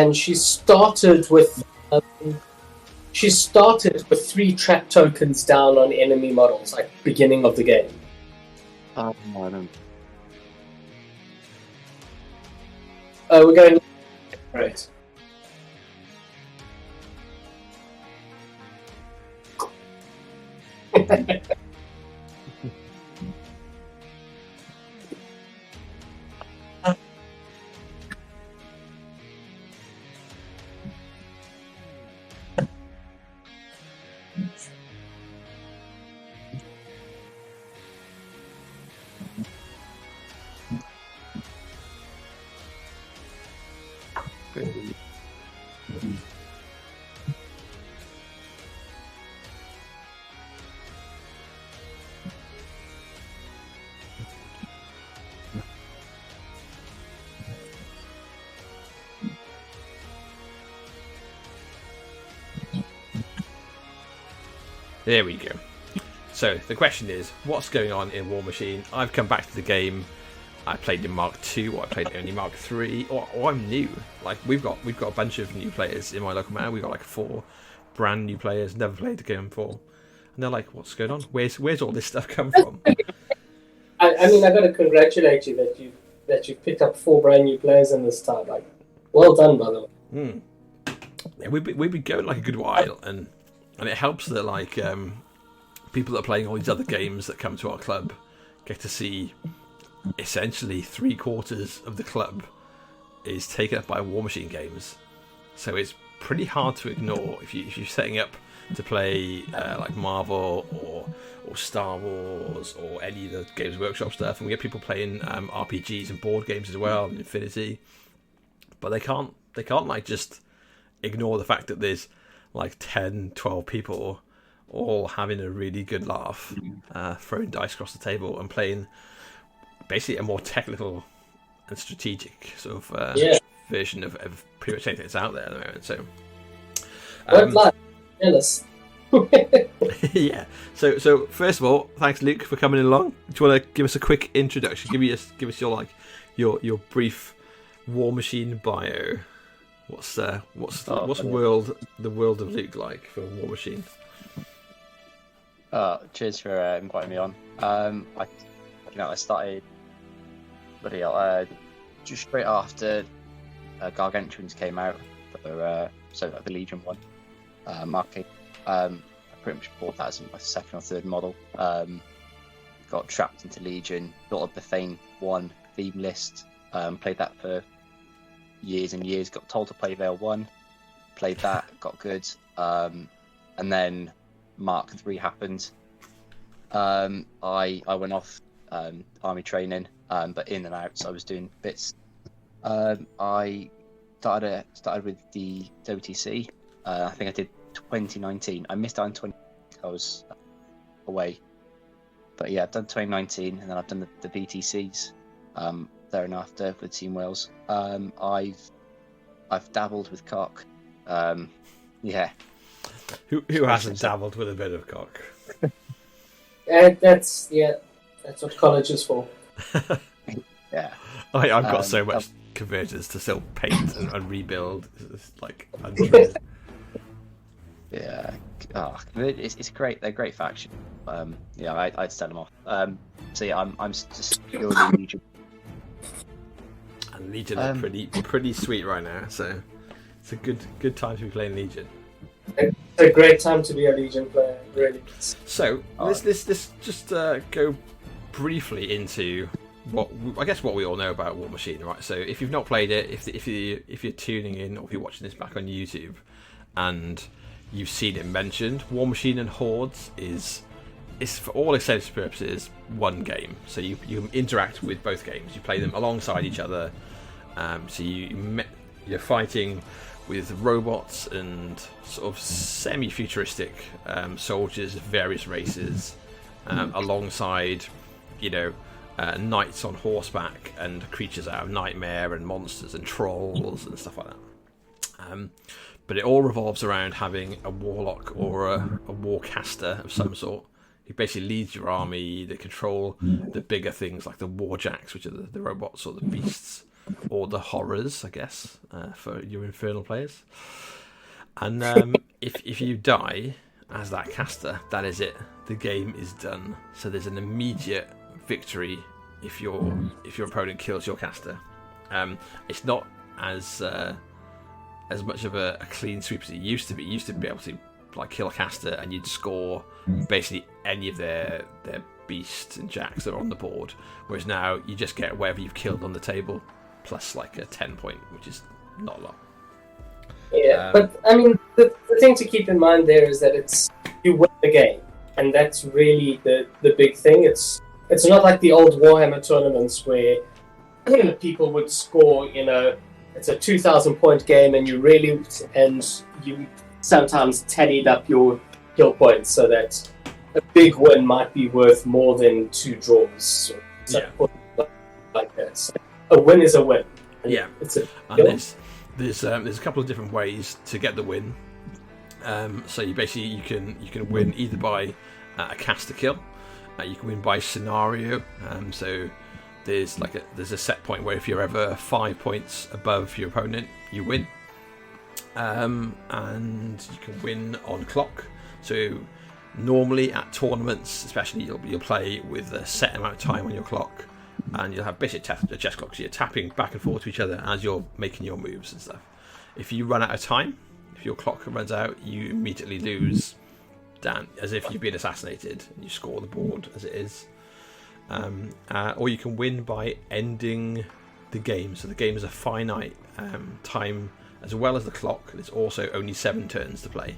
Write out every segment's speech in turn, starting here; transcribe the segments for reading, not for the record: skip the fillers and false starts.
and she started with 3 trap tokens down on enemy models, like beginning of the game. Oh, I don't. We're going right. There we go. So the question is, what's going on in Warmachine? I've come back to the game. I played in Mark II, or I played only Mark III, or I'm new. Like we've got a bunch of new players in my local man. We've got like 4 brand new players, never played the game before, and they're like, "What's going on? Where's all this stuff come from?" I mean, I got to congratulate you that you picked up 4 brand new players in this time. Like, well done, by the way. Yeah, we've been going like a good while, and it helps that like people that are playing all these other games that come to our club get to see essentially 3/4 of the club is taken up by Warmachine games. So it's pretty hard to ignore if you're setting up to play like Marvel or Star Wars or any of the Games Workshop stuff, and we get people playing RPGs and board games as well, and Infinity, but they can't like just ignore the fact that there's like 10-12 people all having a really good laugh, throwing dice across the table and playing basically a more technical and strategic sort of version of pretty much anything that's out there at the moment. So jealous. Yeah. So first of all, thanks Luke for coming along. Do you want to give us a quick introduction? Give us your brief Warmachine bio. What's the world of Luke like for Warmachine? Cheers for inviting me on. I started just straight after Gargantuans came out for the Legion one. Marking. I pretty much bought that as my second or third model. Got trapped into Legion, built up the Thane 1 theme list, played that for years and years, got told to play Veil 1, played that, got good, and then Mark 3 happened. I went off army training, but in and out, so I was doing bits. I started with the WTC. I think I did 2019. I missed out on 20. I was away, but yeah, I've done 2019, and then I've done the VTCs there and after with Team Wales. I've dabbled with cock. Yeah. Who hasn't dabbled with a bit of cock? That's what college is for. Yeah. I've got so much converters to still paint and rebuild. It's like untrue. Yeah, it's great. They're a great faction. I'd sell them off. So yeah, I'm just purely Legion. And Legion are pretty sweet right now. So it's a good time to be playing Legion. It's a great time to be a Legion player, really. So let's just go briefly into what we all know about Warmachine, right? So if you've not played it, if you're tuning in or if you're watching this back on YouTube, and you've seen it mentioned, Warmachine Hordes is for all intents and purposes one game. So you interact with both games. You play them alongside each other. So you're fighting with robots and sort of semi-futuristic soldiers of various races, alongside knights on horseback and creatures out of Nightmare and monsters and trolls and stuff like that. But it all revolves around having a warlock or a warcaster of some sort who basically leads your army. They control the bigger things like the warjacks, which are the robots or the beasts, or the Horrors, I guess, for your Infernal players. And if you die as that caster, that is it. The game is done. So there's an immediate victory if your opponent kills your caster. It's not as much of a clean sweep as it used to be. You used to be able to like kill a caster and you'd score basically any of their beasts and jacks that are on the board, whereas now you just get whatever you've killed on the table plus like a 10 point, which is not a lot. Yeah, but I mean, the thing to keep in mind there is that you win the game, and that's really the big thing. It's not like the old Warhammer tournaments where people would score, it's a 2,000 point game, and you sometimes tallied up your kill points so that a big win might be worth more than 2 draws. Like that. So a win is a win. Yeah, there's a couple of different ways to get the win. So you can win either by a caster kill. You can win by scenario. So there's a set point where if you're ever 5 points above your opponent, you win. And you can win on clock. So normally at tournaments, especially, you'll play with a set amount of time on your clock, and you'll have basically a chess clock. So you're tapping back and forth to each other as you're making your moves and stuff. If you run out of time, if your clock runs out, you immediately lose, down as if you've been assassinated, and you score the board as it is. Or you can win by ending the game. So the game is a finite time as well as the clock. There's also only 7 turns to play.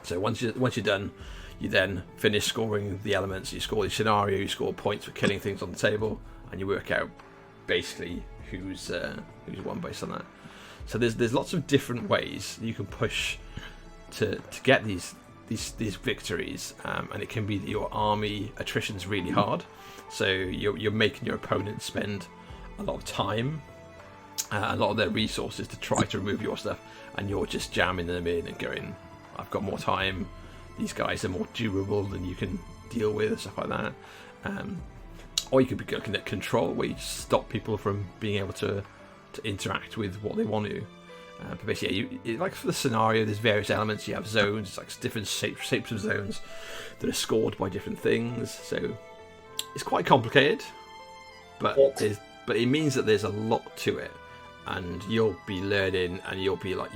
So once you're done, you then finish scoring the elements. You score the scenario, you score points for killing things on the table, and you work out basically who's won based on that. So there's lots of different ways you can push to get these victories, and it can be that your army attrition's really hard. So you're making your opponent spend a lot of time, a lot of their resources to try to remove your stuff, and you're just jamming them in and going, I've got more time, these guys are more durable than you can deal with, and stuff like that. Or you could be looking at control, where you stop people from being able to interact with what they want to. But basically, like for the scenario, there's various elements. You have zones, it's like different shapes of zones that are scored by different things. So it's quite complicated, but it means that there's a lot to it, and you'll be learning, and you'll be like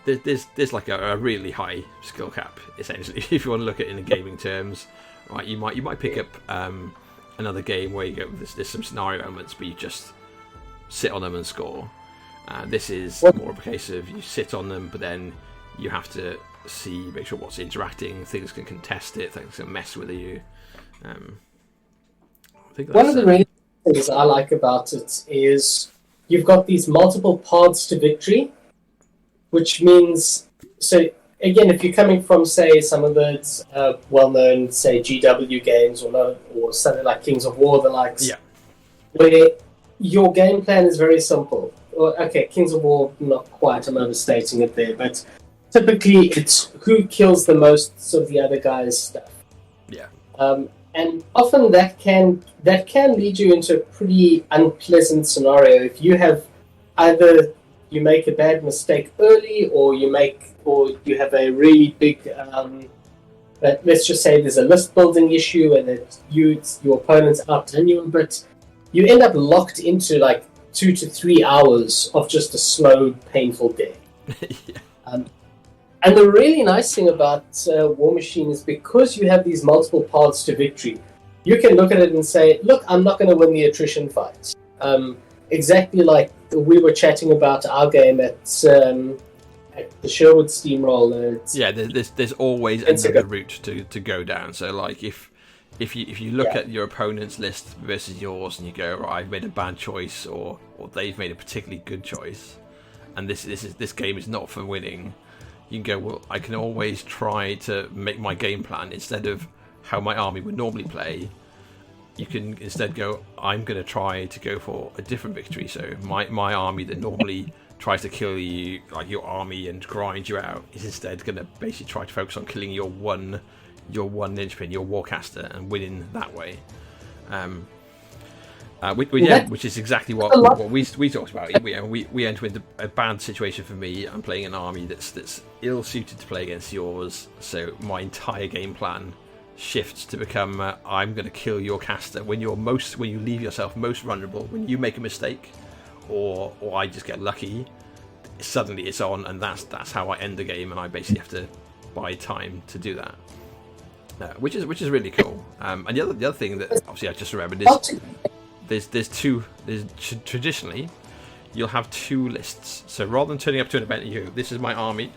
there's like a really high skill cap essentially. If you want to look at it in gaming terms, right? You might pick up another game where you go, there's some scenario elements, but you just sit on them and score. This is more of a case of you sit on them, but then you have to make sure what's interacting, things can contest it, things can mess with you. I think one of the really things I like about it is you've got these multiple paths to victory, which means, so again, if you're coming from, say, some of the well-known, say, GW games or something like Kings of War, the likes, where your game plan is very simple. Okay, Kings of War, not quite, I'm overstating it there, but typically it's who kills the most of the other guy's stuff. Yeah. And often that can lead you into a pretty unpleasant scenario if you have either you make a bad mistake early, or you have a really big let's just say there's a list building issue and that your opponent's outdone you, but you end up locked into like 2 to 3 hours of just a slow, painful day. Yeah. And the really nice thing about Warmachine is because you have these multiple paths to victory, you can look at it and say, look, I'm not going to win the attrition fight. Exactly like we were chatting about our game at the Sherwood Steamroller. There's always another route to go down. So like if you look at your opponent's list versus yours and you go, right, I've made a bad choice, or they've made a particularly good choice, and this game is not for winning, you can go, well, I can always try to make my game plan instead of how my army would normally play. You can instead go, I'm going to try to go for a different victory. So my army that normally tries to kill you, like your army, and grind you out, is instead going to basically try to focus on killing your one linchpin, your warcaster, and winning that way. Which is exactly what we talked about. We enter into a bad situation for me. I'm playing an army that's ill suited to play against yours, so my entire game plan shifts to become I'm going to kill your caster when you leave yourself most vulnerable, when you make a mistake, or I just get lucky. Suddenly it's on, and that's how I end the game, and I basically have to buy time to do that, which is really cool. And the other thing that obviously I just remembered is there's traditionally you'll have two lists. So rather than turning up to an event and you go, this is my army,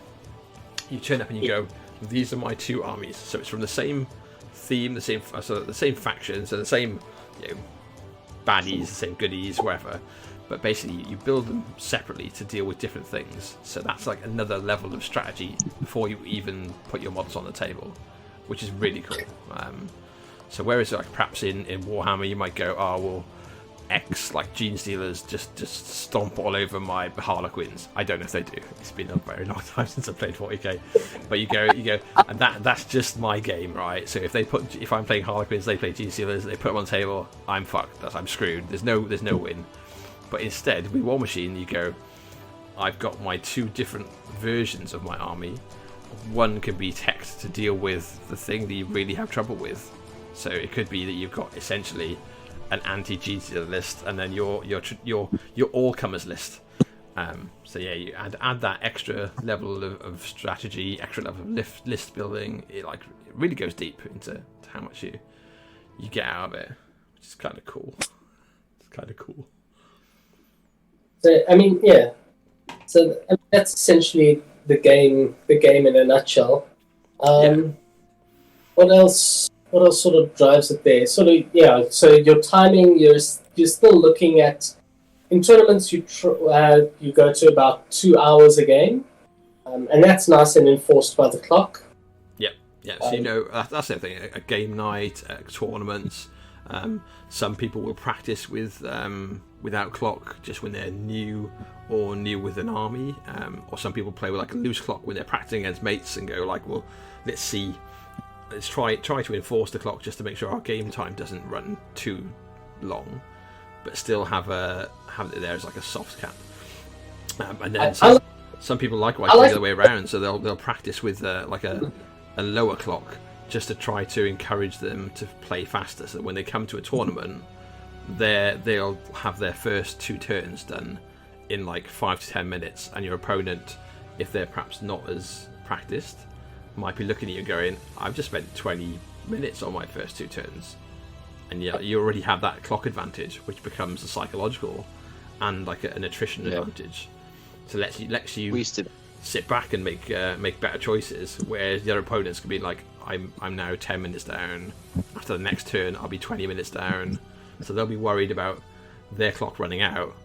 you turn up and you go, these are my two armies. So it's from the same theme, the same faction, so the same baddies, the same goodies, whatever. But basically you build them separately to deal with different things. So that's like another level of strategy before you even put your models on the table, which is really cool. So whereas like perhaps in Warhammer you might go, oh well, X like Gene Stealers just stomp all over my Harlequins. I don't know if they do. It's been a very long time since I played 40k. But you go, and that's just my game, right? So if I'm playing Harlequins, they play Gene Stealers, they put them on the table, I'm fucked. I'm screwed. There's no win. But instead with Warmachine, you go, I've got my two different versions of my army. One can be teched to deal with the thing that you really have trouble with. So it could be that you've got essentially an anti-Gene Stealer list, and then your all-comers list. So yeah, you add that extra level of strategy, extra level of list building. It really goes deep into how much you get out of it, which is kind of cool. It's kind of cool. So I mean, yeah. So that's essentially the game in a nutshell. What else sort of drives it there? So your timing, you're still looking at, in tournaments you go to about 2 hours a game, and that's nice and enforced by the clock. Yeah. So that's the thing. A game night, tournaments. Some people will practice without clock, just when they're new with an army, or some people play with like a loose clock when they're practicing against mates and go like, well, let's try to enforce the clock just to make sure our game time doesn't run too long, but still have it there as like a soft cap. And then some people likewise the other way around, so they'll practice with like a lower clock just to try to encourage them to play faster, so that when they come to a tournament, they'll have their first 2 turns done in like 5 to 10 minutes, and your opponent, if they're perhaps not as practiced, might be looking at you going, I've just spent 20 minutes on my first 2 turns. And yeah, you already have that clock advantage, which becomes a psychological and like an attrition advantage. So lets you sit back and make better choices, whereas the other opponents can be like, I'm now 10 minutes down. After the next turn, I'll be 20 minutes down. So they'll be worried about their clock running out,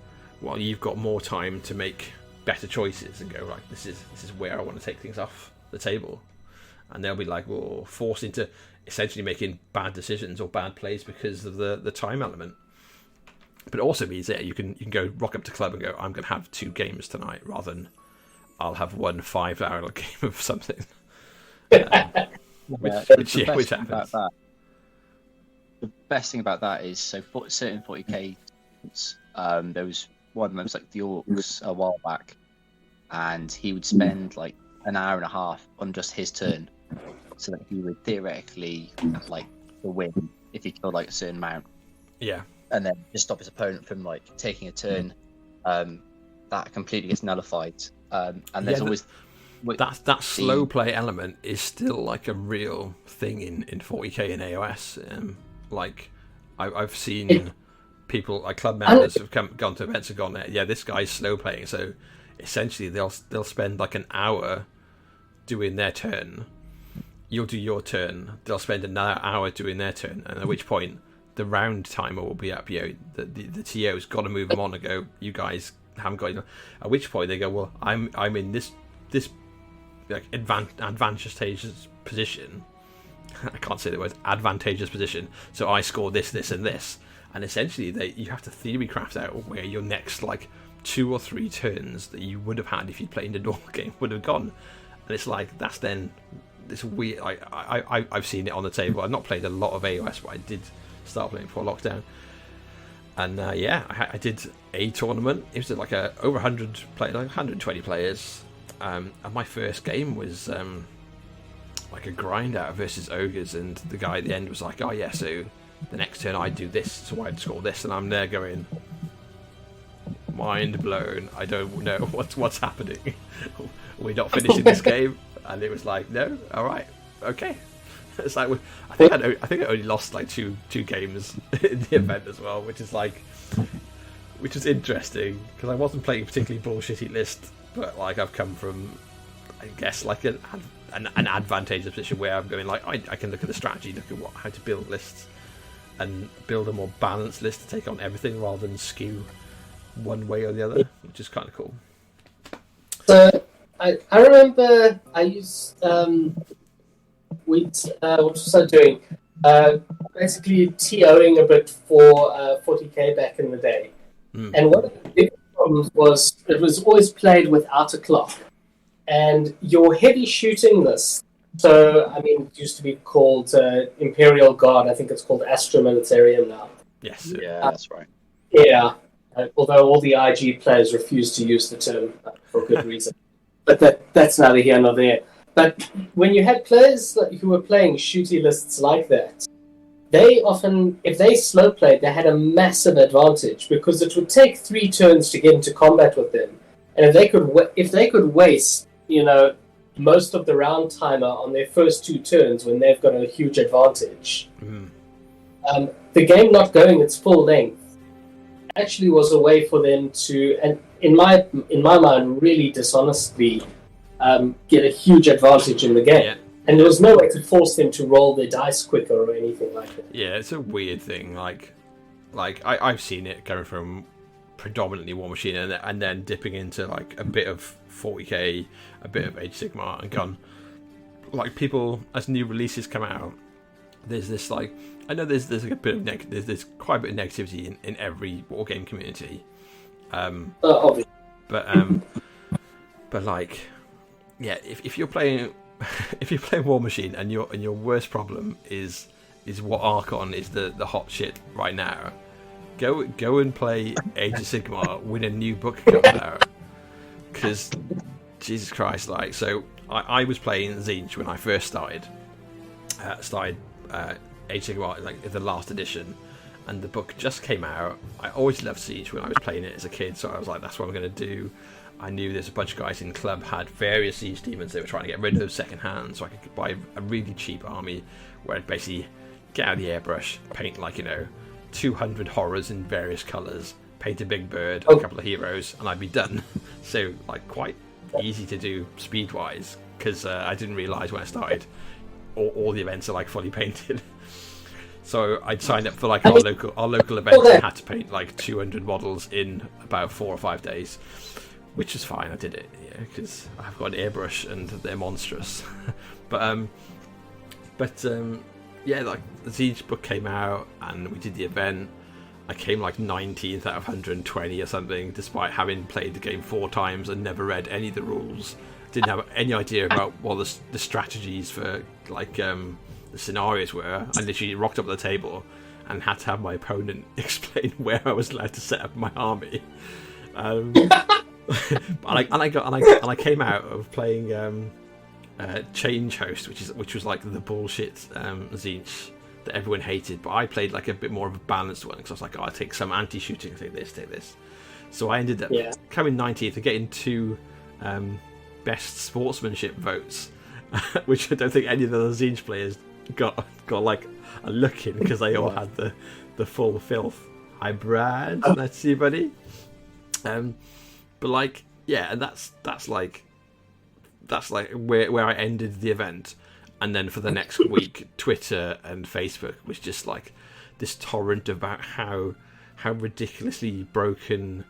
while you've got more time to make better choices and go, like, this is where I want to take things off the table. And they'll be like, well, forced into essentially making bad decisions or bad plays because of the time element. But it also means that you can go rock up to club and go, I'm going to have 2 games tonight, rather than I'll have 1 5-hour game of something. Which happens. The best thing about that is, so certain 40k, there was one of them, was like the Orcs a while back, and he would spend like an hour and a half on just his turn, so that he would theoretically like the win if he killed like a certain amount. Yeah. And then just stop his opponent from like taking a turn. That completely gets nullified. And there's always that slow play element is still like a real thing in 40k and AOS. Like I've seen people like club members have gone to events and gone, yeah, this guy's slow playing, so essentially they'll spend like an hour doing their turn. You'll do your turn. They'll spend another hour doing their turn, and at which point the round timer will be up. The TO's got to move them on and go, you guys haven't got enough. At which point they go, well, I'm in this like advantageous position. I can't say the word advantageous position. So I score this, and this, and essentially you have to theory craft out where your next like 2 or 3 turns that you would have had if you'd played in a normal game would have gone. And it's like, that's then this weird. I've seen it on the table. I've not played a lot of AOS, but I did start playing before lockdown. And I did a tournament. It was like over 100 players, like 120 players. And my first game was like a grind out versus ogres, and the guy at the end was like, "Oh yeah, so the next turn I do this, so I'd score this," and I'm there going, mind blown. I don't know what's happening. We're not finishing this game, and it was like, no, all right, okay. It's like I think I only lost like two games in the event as well, which is interesting because I wasn't playing a particularly bullshitty list, but like I've come from, I guess, like an advantageous position where I'm going like I can look at the strategy, look at how to build lists, and build a more balanced list to take on everything rather than skew one way or the other, which is kind of cool. So I remember I used what was I doing? Basically TOing a bit for 40k back in the day. And one of the big problems was it was always played without a clock. And your heavy shooting list, so I mean it used to be called Imperial Guard, I think it's called Astra Militarium now. Yes. Yeah, that's right. Yeah. Although all the IG players refuse to use the term for good reason. But that's neither here nor there. But when you had players who were playing shooty lists like that, they often, if they slow played, they had a massive advantage because it would take 3 turns to get into combat with them, and if they could waste, most of the round timer on their first 2 turns when they've got a huge advantage, the game not going its full length actually was a way for them to, and in my mind, really dishonestly get a huge advantage in the game. Yeah. And there was no way to force them to roll their dice quicker or anything like that. Yeah, it's a weird thing. Like I've seen it going from predominantly Warmachine and then dipping into like a bit of 40k, a bit of Age of Sigmar, and gone. Like people, as new releases come out, there's this like, I know there's like a bit of there's quite a bit of negativity in every wargame community. Obviously. But like, yeah, if you're playing Warmachine and your worst problem is what Archon is the hot shit right now, go and play Age of Sigmar when a new book comes out, because Jesus Christ, like, so I was playing Tzeentch when I first started Age of Sigmar, like the last edition, and the book just came out. I always loved Tzeentch when I was playing it as a kid, so I was like, that's what I'm going to do. I knew there's a bunch of guys in club had various siege demons they were trying to get rid of second hand, so I could buy a really cheap army where I'd basically get out the airbrush, paint like 200 horrors in various colours, paint a big bird, a couple of heroes, and I'd be done. So like quite easy to do speed wise, because I didn't realise when I started all the events are like fully painted. So I'd signed up for like our local event and had to paint like 200 models in about 4 or 5 days. Which is fine, I did it, because I've got an airbrush and they're monstrous. but like the Tzeentch book came out and we did the event. I came like 19th out of 120 or something, despite having played the game 4 times and never read any of the rules. Didn't have any idea about what the strategies for like the scenarios were. I literally rocked up at the table and had to have my opponent explain where I was allowed to set up my army. I came out of playing Change Host, which was like the bullshit Tzeentch that everyone hated, but I played like a bit more of a balanced one because I was like, I'll take some anti-shooting, take this. So I ended up coming 19th and getting 2 best sportsmanship votes, which I don't think any of the other Tzeentch players got like a look in, because they all had the full filth. Hi Brad, nice to see you, buddy. But like, yeah, and that's like where I ended the event, and then for the next week, Twitter and Facebook was just like this torrent about how ridiculously broken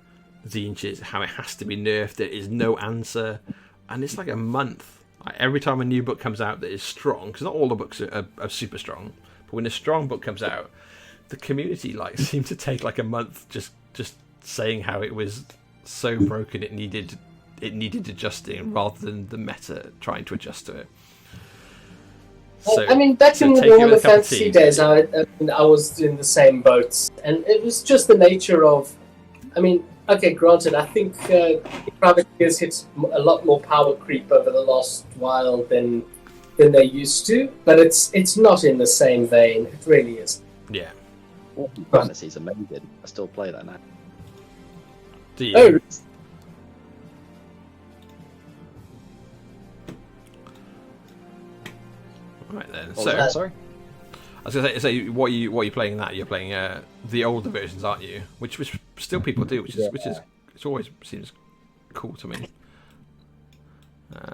Tzeentch is, how it has to be nerfed, there is no answer, and it's like a month. Like, every time a new book comes out that is strong, because not all the books are super strong, but when a strong book comes out, the community like seemed to take like a month just saying how it was so broken it needed adjusting rather than the meta trying to adjust to it. So, I mean, back in the take it with Warhammer a cup of Fantasy tea. days, I was in the same boat, and it was just the nature of. I mean, okay, granted, I think privateers hit a lot more power creep over the last while than they used to, but it's not in the same vein. It really is. Yeah. Fantasy's amazing. I still play that now. Do you? Oh, Right then. What was So, that? Sorry. I was going to say, what are you playing in that? You're playing the older versions, aren't you? Which still people do, which is it always seems cool to me.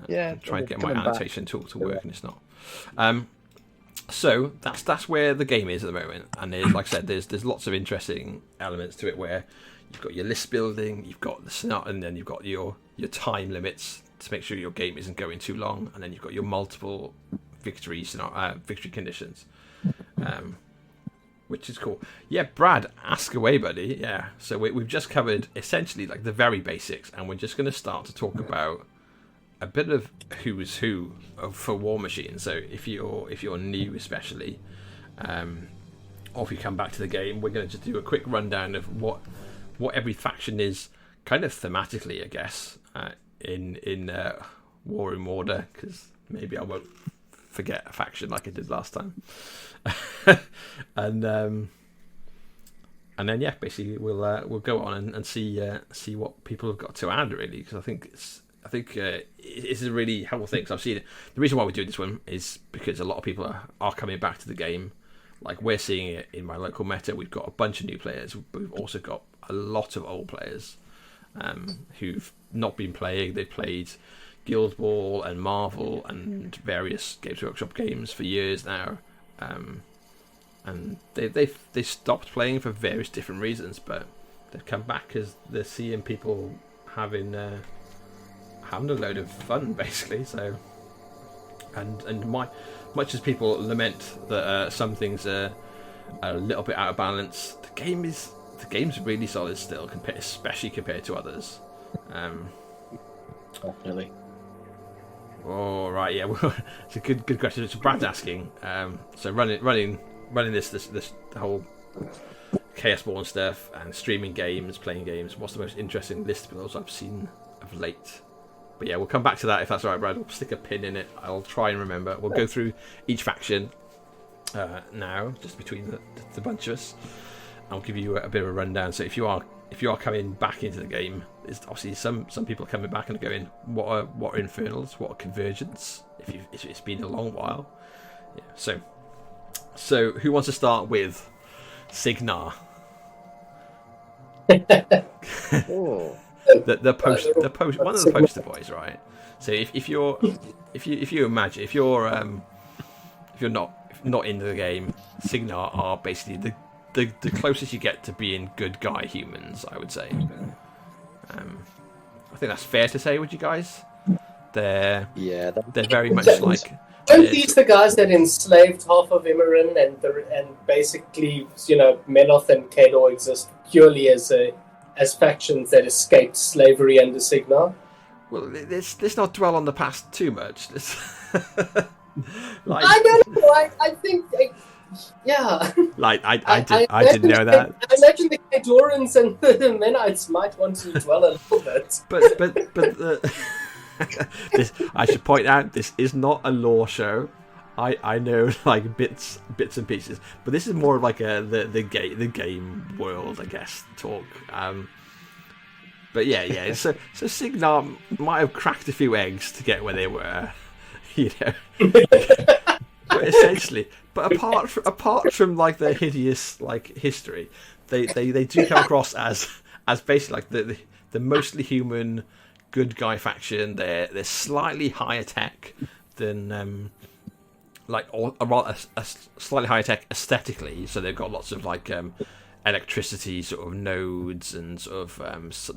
Yeah, I'm trying to get my coming back. annotation tool to work, and it's not. So that's where the game is at the moment, and like I said, there's lots of interesting elements to it where you've got your list building, you've got the snot, and then you've got your time limits to make sure your game isn't going too long, and then you've got your multiple victory conditions, which is cool. Yeah, Brad, ask away, buddy. Yeah, so we've just covered essentially like the very basics, and we're just going to start to talk about a bit of who's who for Warmachine. So if you're new, especially, or if you come back to the game, we're going to just do a quick rundown of what every faction is, kind of thematically, I guess, in War in Order, because maybe I won't forget a faction like I did last time. and then yeah, basically we'll go on and see what people have got to add, really, because I think it's a really helpful thing. Because I've seen it. The reason why we're doing this one is because a lot of people are coming back to the game. Like, we're seeing it in my local meta. We've got a bunch of new players, but we've also got a lot of old players who've not been playing. They've played Guild Ball and Marvel and various Games Workshop games for years now, and they stopped playing for various different reasons, but they've come back because they're seeing people having a load of fun, basically. So, and much as people lament that some things are a little bit out of balance, the game's really solid still, especially compared to others. Definitely. Oh right, yeah. Well, it's a good question. It's Brad's asking. So running this the whole Chaosborn stuff and streaming games, playing games. What's the most interesting list builds I've seen of late? But yeah, we'll come back to that if that's all right, Brad. We'll stick a pin in it. I'll try and remember. We'll go through each faction now, just between the bunch of us. I'll give you a bit of a rundown. So if you are coming back into the game, there's obviously some people are coming back and going, what are Infernals? What are Convergence? If it's been a long while. Yeah. So who wants to start with Signar? Oh. the post one of the poster boys, right? So if you imagine if you're not into the game, Signar are basically the closest you get to being good guy humans, I would say. I think that's fair to say, would you guys? They're very much like. Aren't these the guys that enslaved half of Imran and basically, Menoth and Kador exist purely as factions that escaped slavery under Signar? Well, let's not dwell on the past too much. I don't know. I think, yeah. Like I didn't know that. I imagine the Kadorans and the Menites might want to dwell a little bit. But I should point out, this is not a lore show. I know like bits and pieces, but this is more of like the game world, I guess, talk. But yeah. So Signar might have cracked a few eggs to get where they were, But essentially, apart from like their hideous like history, they do come across as basically like the mostly human good guy faction. They're slightly higher tech than a slightly higher tech aesthetically. So they've got lots of like electricity sort of nodes and sort of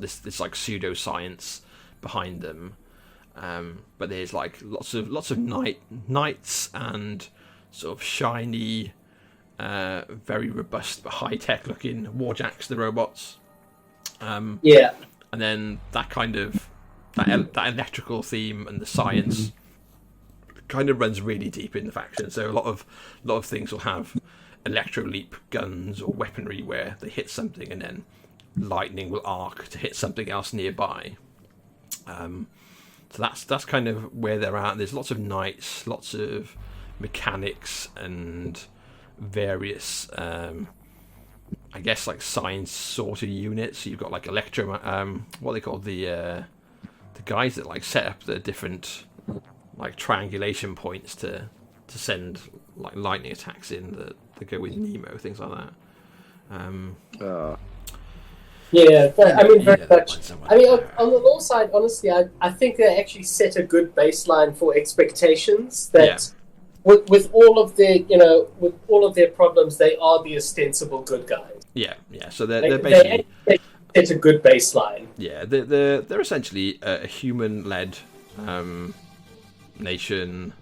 this like pseudoscience behind them. But there's like lots of knights and sort of shiny, very robust but high tech looking warjacks, the robots. Yeah. And then that kind of that electrical theme and the science kind of runs really deep in the faction. So a lot of things will have electro leap guns or weaponry where they hit something and then lightning will arc to hit something else nearby. So that's kind of where they're at. There's lots of knights, lots of mechanics, and various I guess like science sort of units. So you've got like electro, what are they called, the guys that like set up the different like triangulation points to send like lightning attacks in that go with Nemo, things like that. Yeah, I mean, very much. I mean, on the law side, honestly, I think they actually set a good baseline for expectations. That with all of their problems, they are the ostensible good guys. Yeah. So they're basically it's a good baseline. Yeah, they're essentially a human-led nation.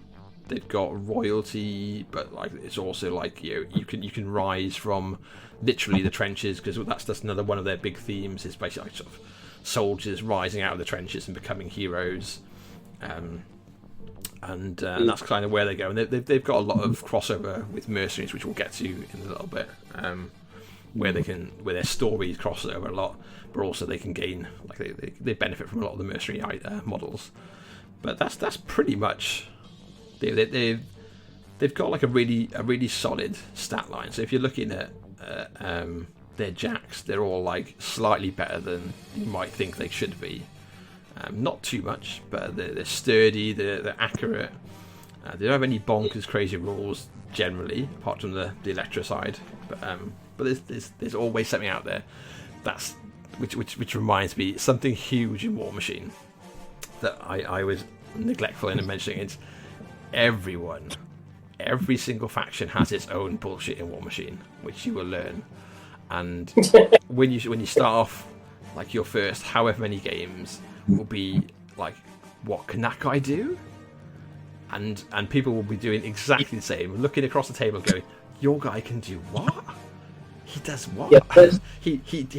They've got royalty, but like it's also like you can rise from literally the trenches, because that's another one of their big themes, is basically like sort of soldiers rising out of the trenches and becoming heroes, and that's kind of where they go. And they've got a lot of crossover with mercenaries, which we'll get to in a little bit, where their stories cross over a lot, but also they can gain, like they benefit from a lot of the mercenary models. But that's pretty much. They've got like a really solid stat line. So if you're looking at their jacks, they're all like slightly better than you might think they should be. Not too much, but they're sturdy, they're accurate. They don't have any bonkers crazy rules generally, apart from the Electra side. But there's always something out there that's which reminds me, something huge in Warmachine that I was neglectful in mentioning. It's every single faction has its own bullshit in Warmachine, which you will learn. And when you start off, like your first however many games will be like, what can that guy do? And people will be doing exactly the same, looking across the table going, your guy can do what? He does what? Yeah, he gets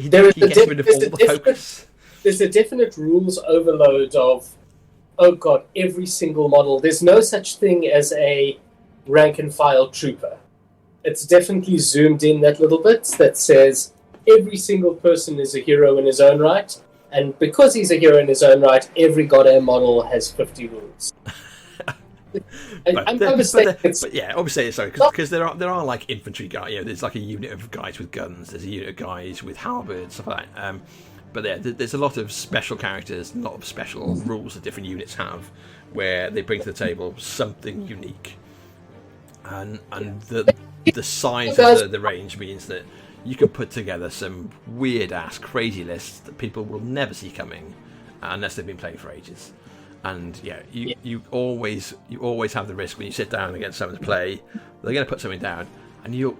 rid of all the focus. There's a definite rules overload of, oh god, every single model. There's no such thing as a rank and file trooper. It's definitely zoomed in that little bit that says every single person is a hero in his own right, and because he's a hero in his own right, every goddamn model has 50 rules. Obviously, sorry, because there are like infantry guys. There's like a unit of guys with guns. There's a unit of guys with halberds, stuff like that. But there's a lot of special characters, a lot of special rules that different units have, where they bring to the table something unique. And the size of the range means that you can put together some weird ass crazy lists that people will never see coming unless they've been playing for ages. And you always have the risk when you sit down against someone to play, they're going to put something down, and you'll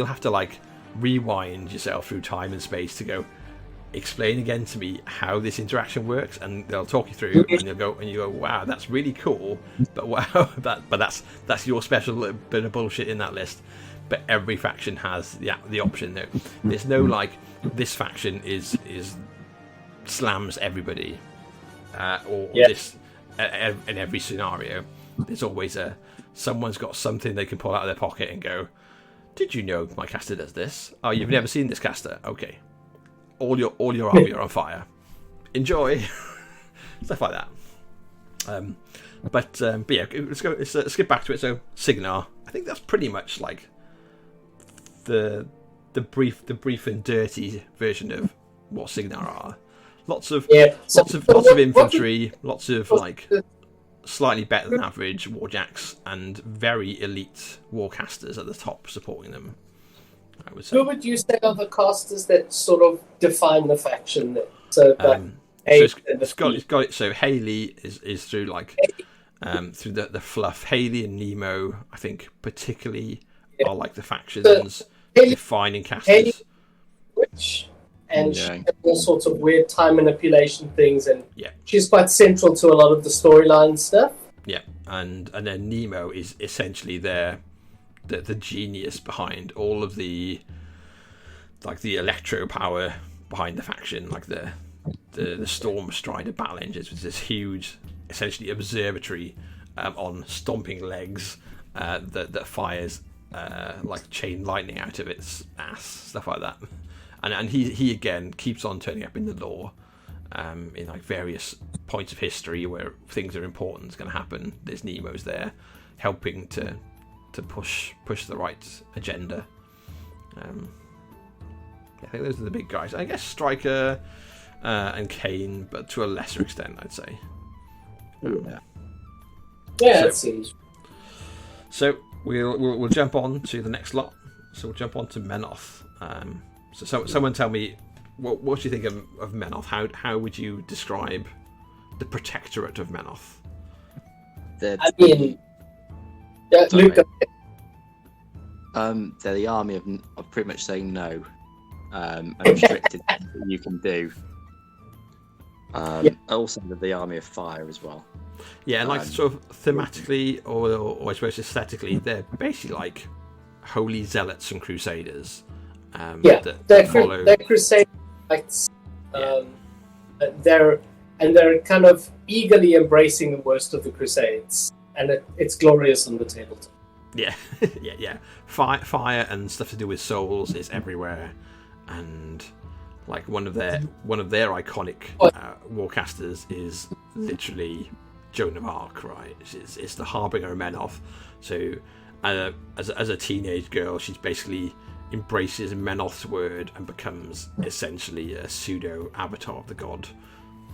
have to like rewind yourself through time and space to go explain again to me how this interaction works, and they'll talk you through, and you go, wow, that's really cool, but wow, that's your special bit of bullshit in that list. But every faction has the option there. There's no like, this faction is slams everybody, this in every scenario. There's always someone's got something they can pull out of their pocket and go, did you know my caster does this? Oh, you've never seen this caster? Okay. All your army are on fire. Enjoy. Stuff like that. But yeah, let's skip back to it. So Signar, I think that's pretty much like the brief and dirty version of what Signar are. Lots of infantry, lots of like slightly better than average warjacks, and very elite warcasters at the top supporting them, I would say. Who would you say are the casters that sort of define the faction? So Haley is through like through the fluff. Haley and Nemo, I think, particularly are like the factions defining casters. And she has all sorts of weird time manipulation things, and she's quite central to a lot of the storyline stuff. Yeah, and then Nemo is essentially the genius behind all of the electro power behind the faction, like the Storm Strider battle engines, which is this huge, essentially observatory on stomping legs that fires like chain lightning out of its ass, stuff like that. And he again keeps on turning up in the lore, in like various points of history where things are important, going to happen. There's Nemo's there, helping to push the right agenda. I think those are the big guys. I guess Striker and Kane, but to a lesser extent, I'd say. That seems. So we'll jump on to the next lot. So we'll jump on to Menoth. So someone tell me what do you think of Menoth? How would you describe the Protectorate of Menoth? Luke. They're the army of pretty much saying no, and restricted that you can do. Also, the army of fire as well. Yeah, and like sort of thematically, or I suppose aesthetically, they're basically like holy zealots and crusaders. They're crusade knights. They're kind of eagerly embracing the worst of the crusades, and it's glorious on the tabletop. Yeah, yeah. Fire and stuff to do with souls is everywhere, and like one of their iconic warcasters is literally Joan of Arc, right? It's the harbinger of Menoth. So as a teenage girl, she's basically embraces Menoth's word and becomes essentially a pseudo avatar of the god.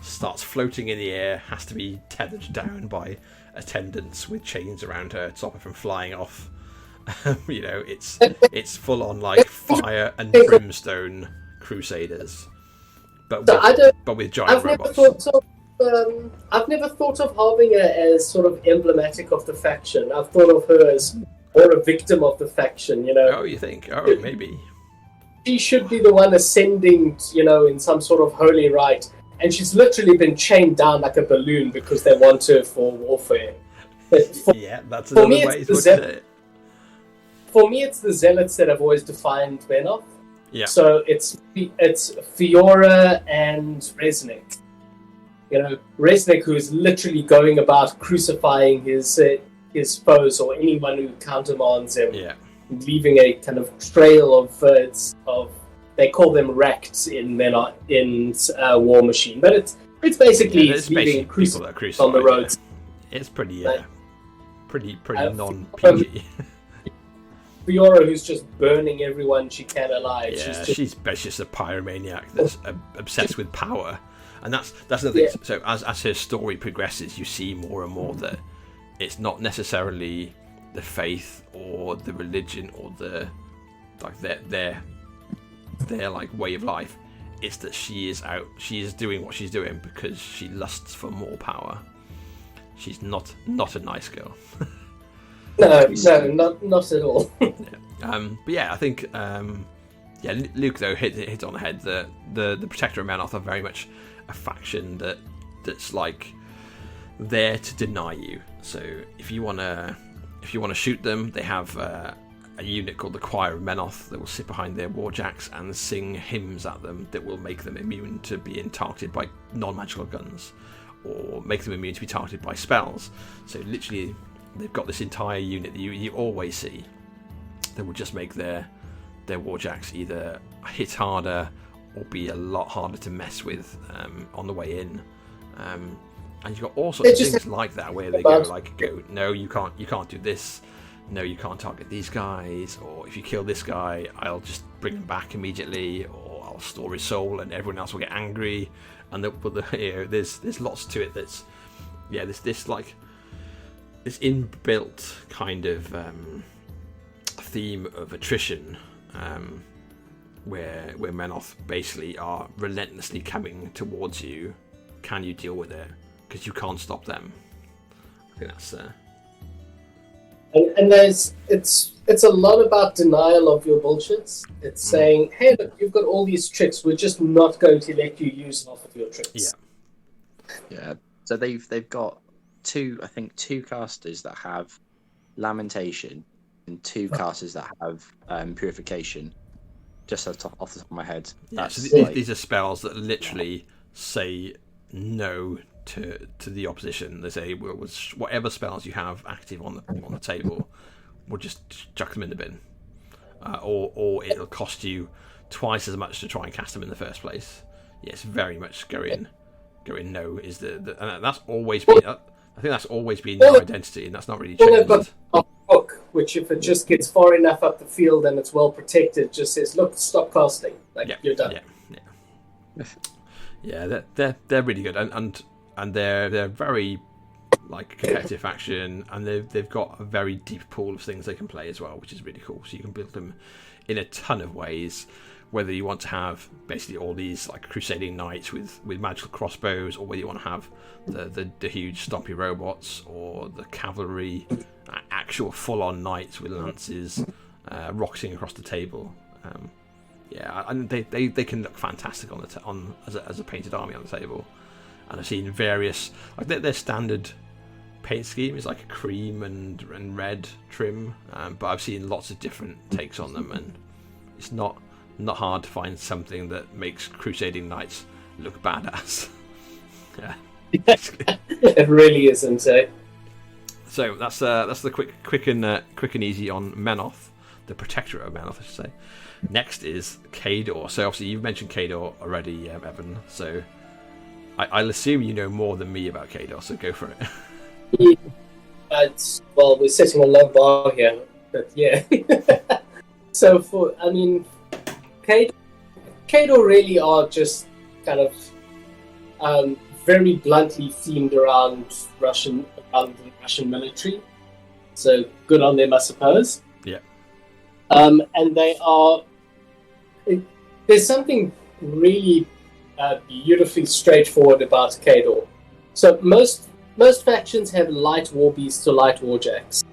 Starts floating in the air, has to be tethered down by attendants with chains around her to stop her from flying off. It's full on like fire and brimstone crusaders, but with giant robots. I've never thought of Harbinger as sort of emblematic of the faction. I've thought of her as more a victim of the faction, Oh, you think? Oh, maybe. She should be the one ascending, in some sort of holy rite. And she's literally been chained down like a balloon because they want her for warfare. That's another way to say it. For me, it's the zealots that have always defined Menoth. Yeah. So it's Fiora and Resnick. Resnick, who is literally going about crucifying his foes or anyone who countermands him. Yeah. Leaving a kind of trail of they call them wrecked in Warmachine, but it's basically leaving crucifix on the roads. Yeah. It's pretty non-PG. Fiora, who's just burning everyone she can alive. Yeah, she's just a pyromaniac that's obsessed with power, and that's another thing. So as her story progresses, you see more and more that it's not necessarily the faith or the religion or the like their like way of life. It's that she is doing what she's doing because she lusts for more power. She's not a nice girl. No, not at all. But yeah, I think Luke though hit on the head. The Protector of Menoth are very much a faction that's like there to deny you. So if you wanna shoot them, they have a unit called the Choir of Menoth that will sit behind their warjacks and sing hymns at them that will make them immune to being targeted by non-magical guns, or make them immune to be targeted by spells. So literally, they've got this entire unit that you always see that will just make their warjacks either hit harder or be a lot harder to mess with on the way in. And you've got all sorts of things like that where they go, no, you can't do this. No, you can't target these guys. Or if you kill this guy, I'll just bring him back immediately, or I'll store his soul, and everyone else will get angry. And there's lots to it. That's this inbuilt kind of theme of attrition, where Menoth basically are relentlessly coming towards you. Can you deal with it? Because you can't stop them. I think that's and it's a lot about denial of your bullshits. It's saying, hey, look, you've got all these tricks. We're just not going to let you use half of your tricks. Yeah. So they've got two casters that have Lamentation and two casters that have Purification. Just off the top of my head. Yeah, so these are spells that literally say no to the opposition. They say, well, whatever spells you have active on the table, we'll just chuck them in the bin, or it'll cost you twice as much to try and cast them in the first place. Yes, very much go in no is the and that's always been. I think that's always been your identity, and that's not really changed. Well, a book, which if it just gets far enough up the field and it's well protected, just says, "Look, stop casting. You're done." Yeah, they're really good, and they're very like competitive faction, and they've got a very deep pool of things they can play as well, which is really cool. So you can build them in a ton of ways. Whether you want to have basically all these like crusading knights with magical crossbows, or whether you want to have the huge stompy robots, or the cavalry, actual full-on knights with lances rocketing across the table. And they can look fantastic on as a painted army on the table. And I've seen various like their standard paint scheme is like a cream and red trim, but I've seen lots of different takes on them, and it's not hard to find something that makes crusading knights look badass. Yeah, it really isn't. So that's the quick and easy on Menoth, the protector of Menoth, I should say. Next is Kador. So obviously you've mentioned Kador already, Evan. So I'll assume you know more than me about Kador. So go for it. Well, we're setting a low bar here, but yeah. So Kador really are just kind of very bluntly themed around the Russian military. So good on them, I suppose. Yeah. And they are. There's something really beautifully straightforward about Kador. So most factions have light war beasts to light warjacks.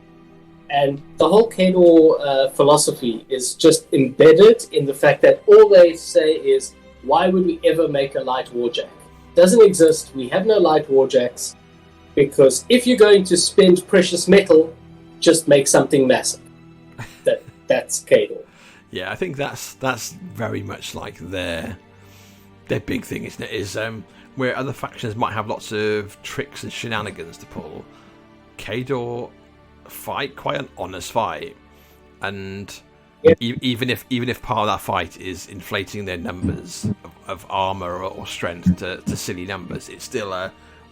And the whole Kador philosophy is just embedded in the fact that all they say is, why would we ever make a light warjack? Doesn't exist. We have no light warjacks, because if you're going to spend precious metal, just make something massive. That's Kador. Yeah, I think that's very much like their big thing, isn't it? Is where other factions might have lots of tricks and shenanigans to pull, Kador fight quite an honest fight, and even if part of that fight is inflating their numbers of armor or strength to silly numbers, it's still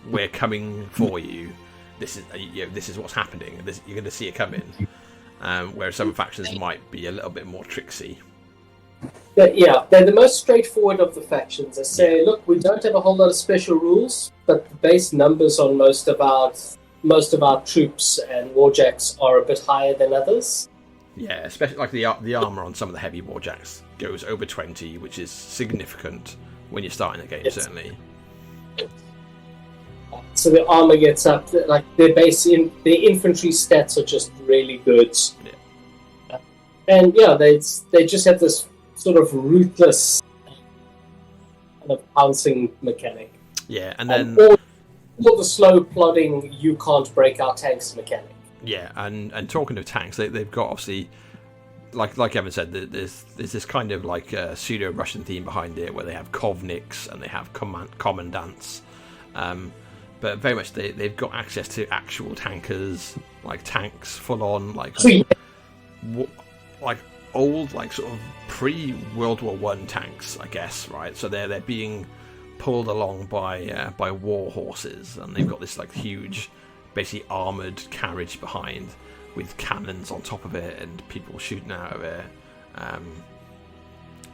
we're coming for you. This is what's happening. You're going to see it coming. Whereas some factions might be a little bit more tricksy. Yeah, they're the most straightforward of the factions. They say, look, we don't have a whole lot of special rules, but the base numbers on most of our troops and warjacks are a bit higher than others. Yeah, especially like the armor on some of the heavy warjacks goes over 20, which is significant when you're starting the game, certainly. So the armor gets up, like their infantry stats are just really good. Yeah. And they just have this sort of ruthless kind of pouncing mechanic. Yeah, and then all the slow plodding, you can't break our tanks mechanic. Yeah, and talking of tanks, they've got obviously, like Evan said, there's this kind of like pseudo Russian theme behind it, where they have kovniks and they have commandants, but very much they've got access to actual tankers, like tanks full on, like old, like sort of pre-World War One tanks, I guess, right? So they're being pulled along by war horses, and they've got this like huge, basically armoured carriage behind with cannons on top of it and people shooting out of it.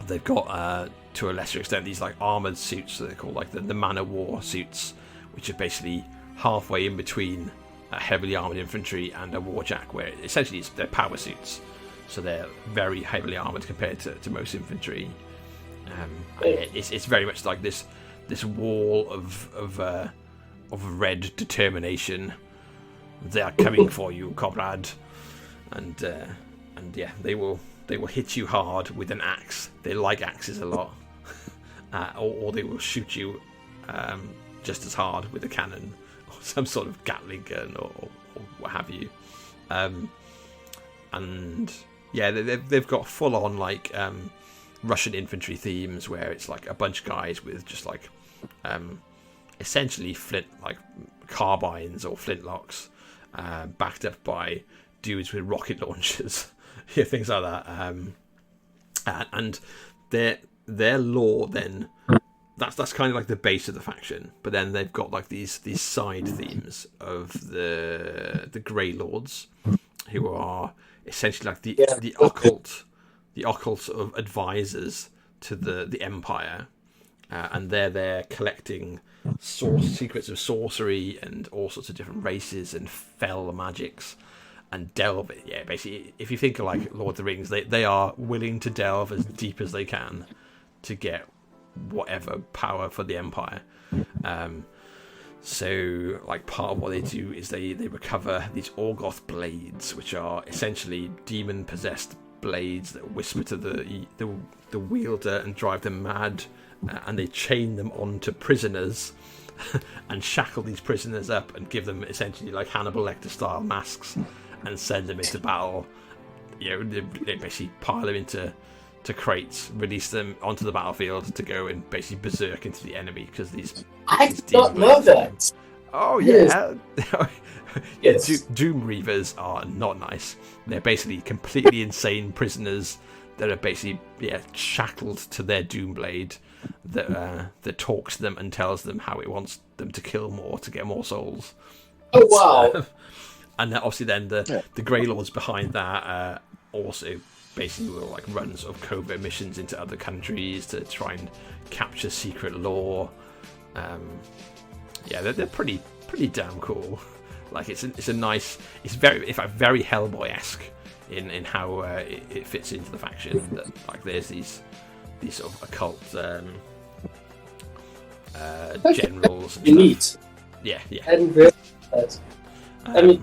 They've got, to a lesser extent, these like armoured suits that they're called like the man of war suits, which are basically halfway in between a heavily armoured infantry and a warjack, where essentially they're power suits. So they're very heavily armoured compared to most infantry. It's very much like this wall of red determination. They are coming for you, comrade, and yeah, they will hit you hard with an axe. They like axes a lot, or they will shoot you just as hard with a cannon or some sort of Gatling gun or what have you. And yeah, they've got full on like Russian infantry themes, where it's like a bunch of guys with just like essentially flint like carbines or flintlocks, backed up by dudes with rocket launchers, things like that. And their lore then, that's kind of like the base of the faction. But then they've got like these side themes of the Grey Lords, who are essentially like the occult sort of advisors to the Empire, and they're there collecting secrets of sorcery and all sorts of different races and fell magics, and delve. Yeah, basically, if you think of like Lord of the Rings, they are willing to delve as deep as they can to get whatever power for the Empire. So like part of what they do is they recover these Orgoth blades, which are essentially demon possessed blades that whisper to the wielder and drive them mad, and they chain them onto prisoners and shackle these prisoners up and give them essentially like Hannibal Lecter style masks and send them into battle. They basically pile them into crates, release them onto the battlefield to go and basically berserk into the enemy, because I did not know that. Oh yeah. Yes. Doom Reavers are not nice. They're basically completely insane prisoners that are basically shackled to their Doomblade that talks to them and tells them how it wants them to kill more to get more souls. Oh wow! And then obviously then the Grey Lords behind that also basically will like run sort of covert missions into other countries to try and capture secret lore. They're pretty damn cool. Like it's a nice, it's very Hellboy-esque in how it fits into the faction. That like there's these sort of occult generals. And neat. Yeah. I hadn't realized that. I mean,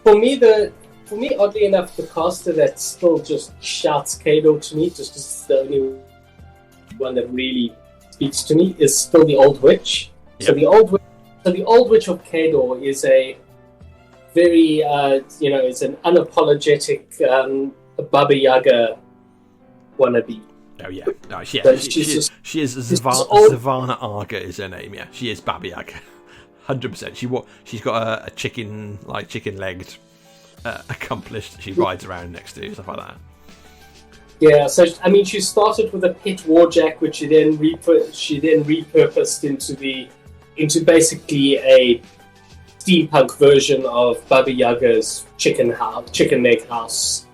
for me, oddly enough, the caster that still just shouts Kado to me, just because it's the only one that really speaks to me, is still the Old Witch. Yep. So the Old Witch of Kado is a very, it's an unapologetic Baba Yaga wannabe. Oh yeah, no, she is Zavana Arga is her name. Yeah, she is Baba Yaga, 100%. She's got a chicken-legged accomplished that she rides around next to, stuff like that. Yeah, so I mean, she started with a pet warjack, which she then repurposed into basically a steampunk version of Baba Yaga's chicken egg house.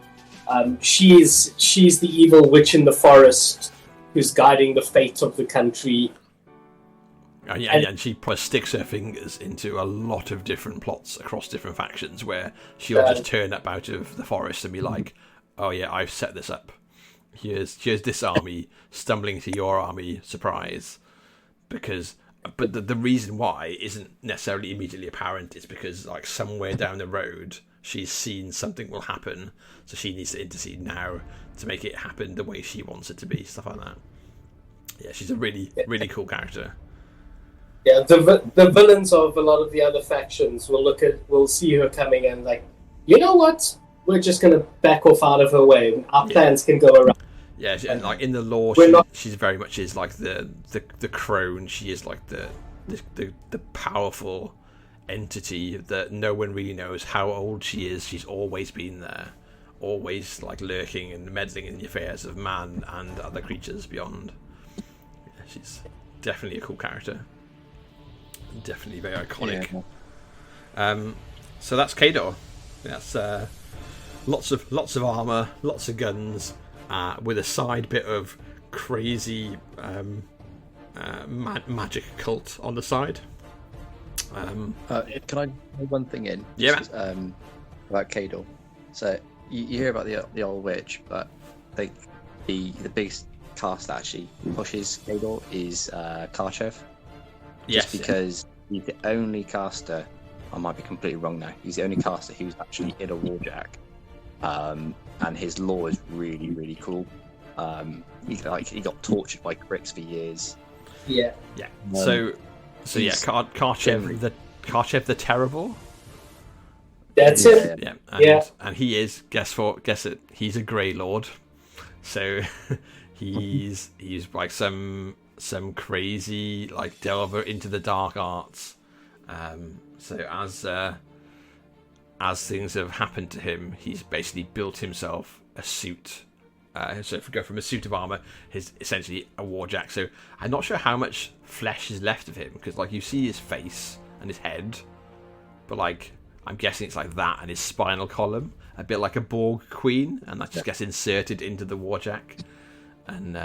She's the evil witch in the forest who's guiding the fate of the country. And she sticks her fingers into a lot of different plots across different factions, where she'll just turn up out of the forest and be like, "Oh yeah, I've set this up. Here's this army stumbling to your army, surprise." But the reason why isn't necessarily immediately apparent. It's because like somewhere down the road she's seen something will happen, so she needs to intercede now to make it happen the way she wants it to be. Stuff like that. Yeah, she's a really cool character. Yeah, the villains of a lot of the other factions will see her coming and like, you know what? We're just gonna back off out of her way. Our plans can go around. Yeah, and like in the lore, she's very much is like the crone. She is like the powerful entity that no one really knows how old she is. She's always been there, always like lurking and meddling in the affairs of man and other creatures beyond. Yeah, she's definitely a cool character. Definitely very iconic. Yeah. So that's Kador. That's lots of armor, lots of guns, with a side bit of crazy magic cult on the side. Can I put one thing in? Yeah. About Kador. So you hear about the old witch, but I think the biggest cast that actually pushes Kador is Karchev. Just because he's the only caster, I might be completely wrong now, he's the only caster who's actually in a warjack. And his lore is really, really cool. He got tortured by Grix for years. Yeah. Yeah. Karchev the Terrible. That's it. Yeah. And he is, guess it, he's a Grey Lord. So he's like some some crazy like delver into the dark arts. So as things have happened to him, he's basically built himself a suit. So if we go from a suit of armor, he's essentially a warjack. So I'm not sure how much flesh is left of him, because like you see his face and his head, but like I'm guessing it's like that and his spinal column, a bit like a Borg queen, and that just gets inserted into the warjack. And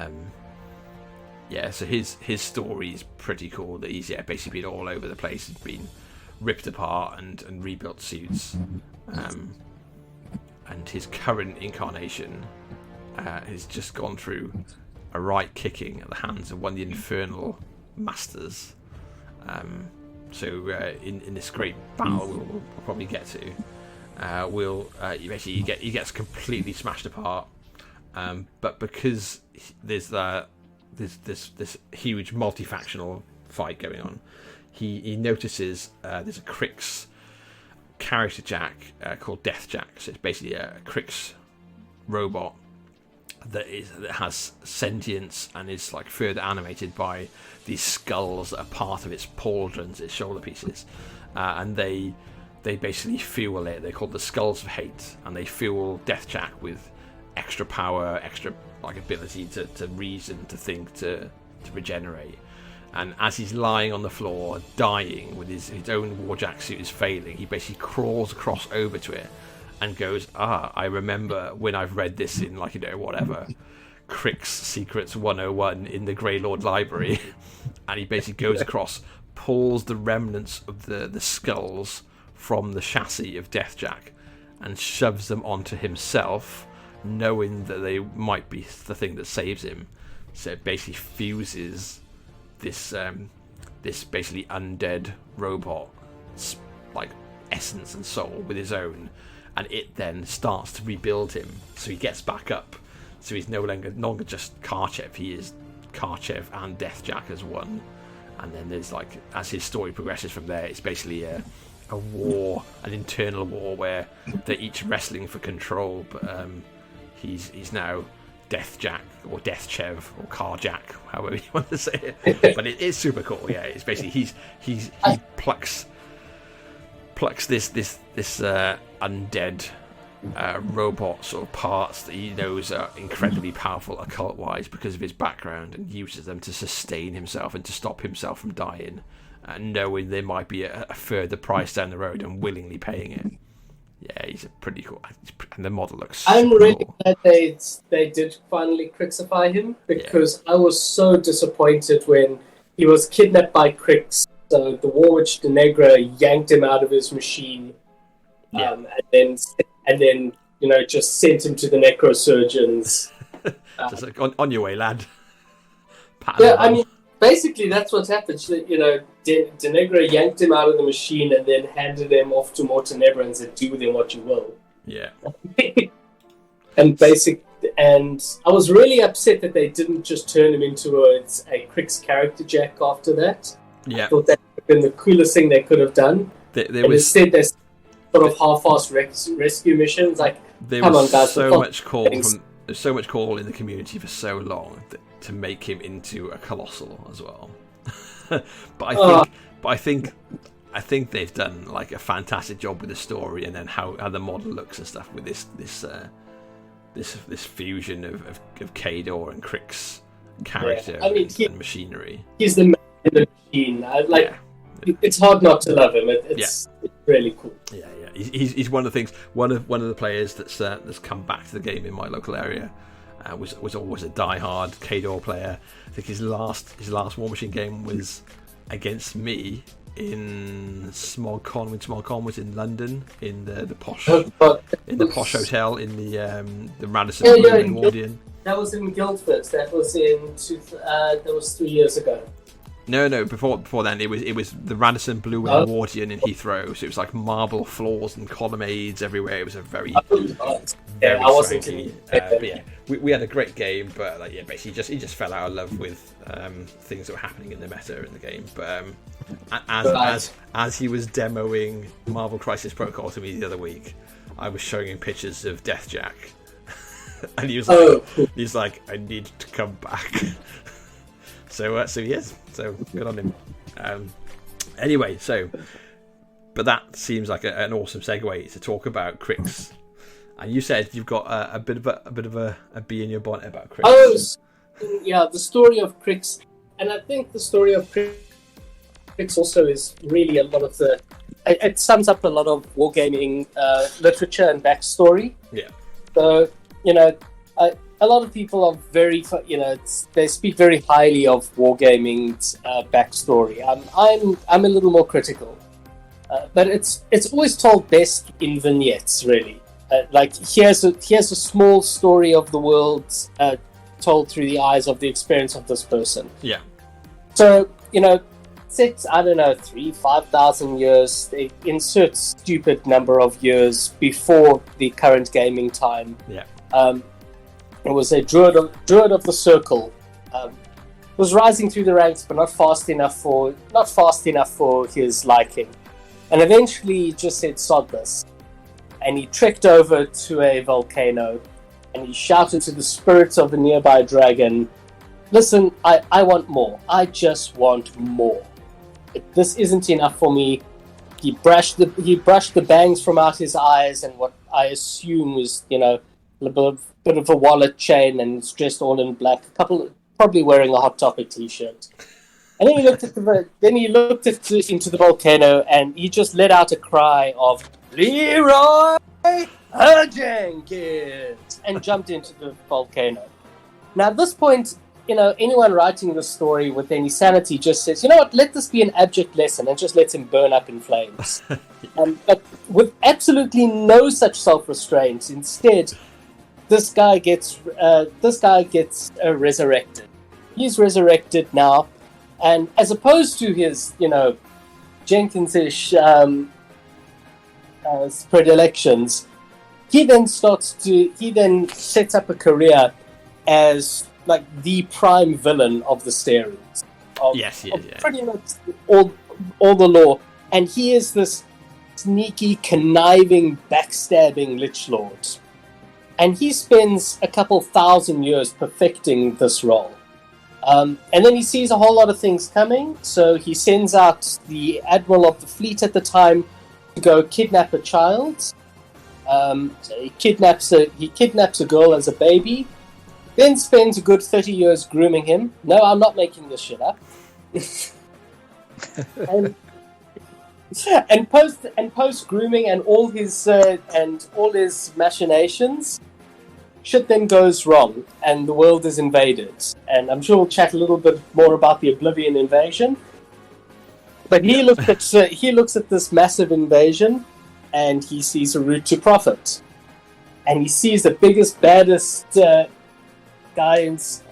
so his story is pretty cool. That he's basically been all over the place, he's been ripped apart and rebuilt suits. And his current incarnation has just gone through a right kicking at the hands of one of the Infernal masters. In this great battle we'll probably get to, he gets completely smashed apart. But because there's this huge multi-factional fight going on, he notices there's a Crix character jack called Death Jack. So it's basically a Crix robot that has sentience and is like further animated by these skulls that are part of its pauldrons, its shoulder pieces, and they basically fuel it. They're called the Skulls of Hate, and they fuel Death Jack with extra power, extra like ability to reason, to think, to regenerate. And as he's lying on the floor dying with his own warjack suit is failing, he basically crawls across over to it and goes, I remember when I've read this in whatever Crix Secrets 101 in the Grey Lord Library. And he basically goes across, pulls the remnants of the skulls from the chassis of Death Jack and shoves them onto himself, knowing that they might be the thing that saves him. So it basically fuses this basically undead robot like essence and soul with his own, and it then starts to rebuild him. So he gets back up. So he's no longer just Karchev. He is Karchev and Death Jack as one. And then there's like, as his story progresses from there, it's basically a war, an internal war where they're each wrestling for control. But he's now Death Jack or Death Chev or Carjack, however you want to say it. But it is super cool. Yeah, it's basically he plucks this undead robot sort of parts that he knows are incredibly powerful occult wise because of his background, and uses them to sustain himself and to stop himself from dying, and knowing there might be a further price down the road and willingly paying it. Yeah, he's a pretty cool, and the model looks. I'm really cool. glad they did finally Crixify him, because I was so disappointed when he was kidnapped by Crix. So the War Witch de Negra yanked him out of his machine, and then just sent him to the necrosurgeons. Just like, on your way, lad. I mean, basically that's what happened. De Negra yanked him out of the machine and then handed him off to Mortenebra and said, "Do with him what you will." Yeah. And I was really upset that they didn't just turn him into a Crix character jack after that. Yeah. I thought that would have been the coolest thing they could have done. Instead, there's sort of half-assed rescue missions. Like, come on, guys! So much call in the community for so long to make him into a colossal as well. But I think they've done like a fantastic job with the story, and then how the model looks and stuff with this fusion of Kador and Crix character and machinery. He's the man in the machine. It's hard not to love him. It's really cool. Yeah. He's one of the things. One of the players that's come back to the game in my local area. Was always a die-hard Kador player. I think his last Warmachine game was against me in Smogcon, when Smogcon was in London, in the posh posh hotel in the Radisson Wardian. That was in Guildford. That was 3 years ago. No. Before then, it was the Radisson Blue and Wardian in Heathrow. So it was like marble floors and colonnades everywhere. It was a very swanky. But yeah, we had a great game. But basically, he just fell out of love with things that were happening in the meta in the game. But as he was demoing Marvel Crisis Protocol to me the other week, I was showing him pictures of Death Jack, and he was like, I need to come back. So he is. So good on him. Anyway, but that seems like an awesome segue to talk about Crix. And you said you've got a bit of a bee in your bonnet about Crix. Oh, yeah, the story of Crix, and I think the story of Crix also is really a lot of the. It sums up a lot of wargaming literature and backstory. Yeah. So a lot of people are very, they speak very highly of wargaming's backstory. I'm a little more critical, but it's always told best in vignettes, really. Like here's a small story of the world told through the eyes of the experience of this person. Yeah. So 5,000 years. They insert stupid number of years before the current gaming time. Yeah. It was a druid of the circle. Was rising through the ranks, but not fast enough for his liking. And eventually, he just said, "Sod this," and he trekked over to a volcano, and he shouted to the spirits of the nearby dragon, "Listen, I want more. I just want more. This isn't enough for me." He brushed the bangs from out his eyes, and what I assume was, a bit of a wallet chain, and it's dressed all in black. Probably wearing a Hot Topic t-shirt. And then he looked into the volcano, and he just let out a cry of "Leroy Jenkins," and jumped into the volcano. Now, at this point, anyone writing the story with any sanity just says, "You know what? Let this be an abject lesson," and just lets him burn up in flames. But with absolutely no such self-restraint, instead, this guy gets resurrected. He's resurrected now, and as opposed to his, Jenkins-ish predilections, he then sets up a career as like the prime villain of the series. Yes. Pretty much all the lore, and he is this sneaky, conniving, backstabbing Lich Lord. And he spends a couple thousand years perfecting this role. And then he sees a whole lot of things coming, so he sends out the admiral of the fleet at the time to go kidnap a child. So he kidnaps a girl as a baby, then spends a good 30 years grooming him. No, I'm not making this shit up. and post grooming and all his machinations, shit then goes wrong, and the world is invaded. And I'm sure we'll chat a little bit more about the Oblivion invasion. But he looks at this massive invasion, and he sees a route to profit. And he sees the biggest, baddest guy's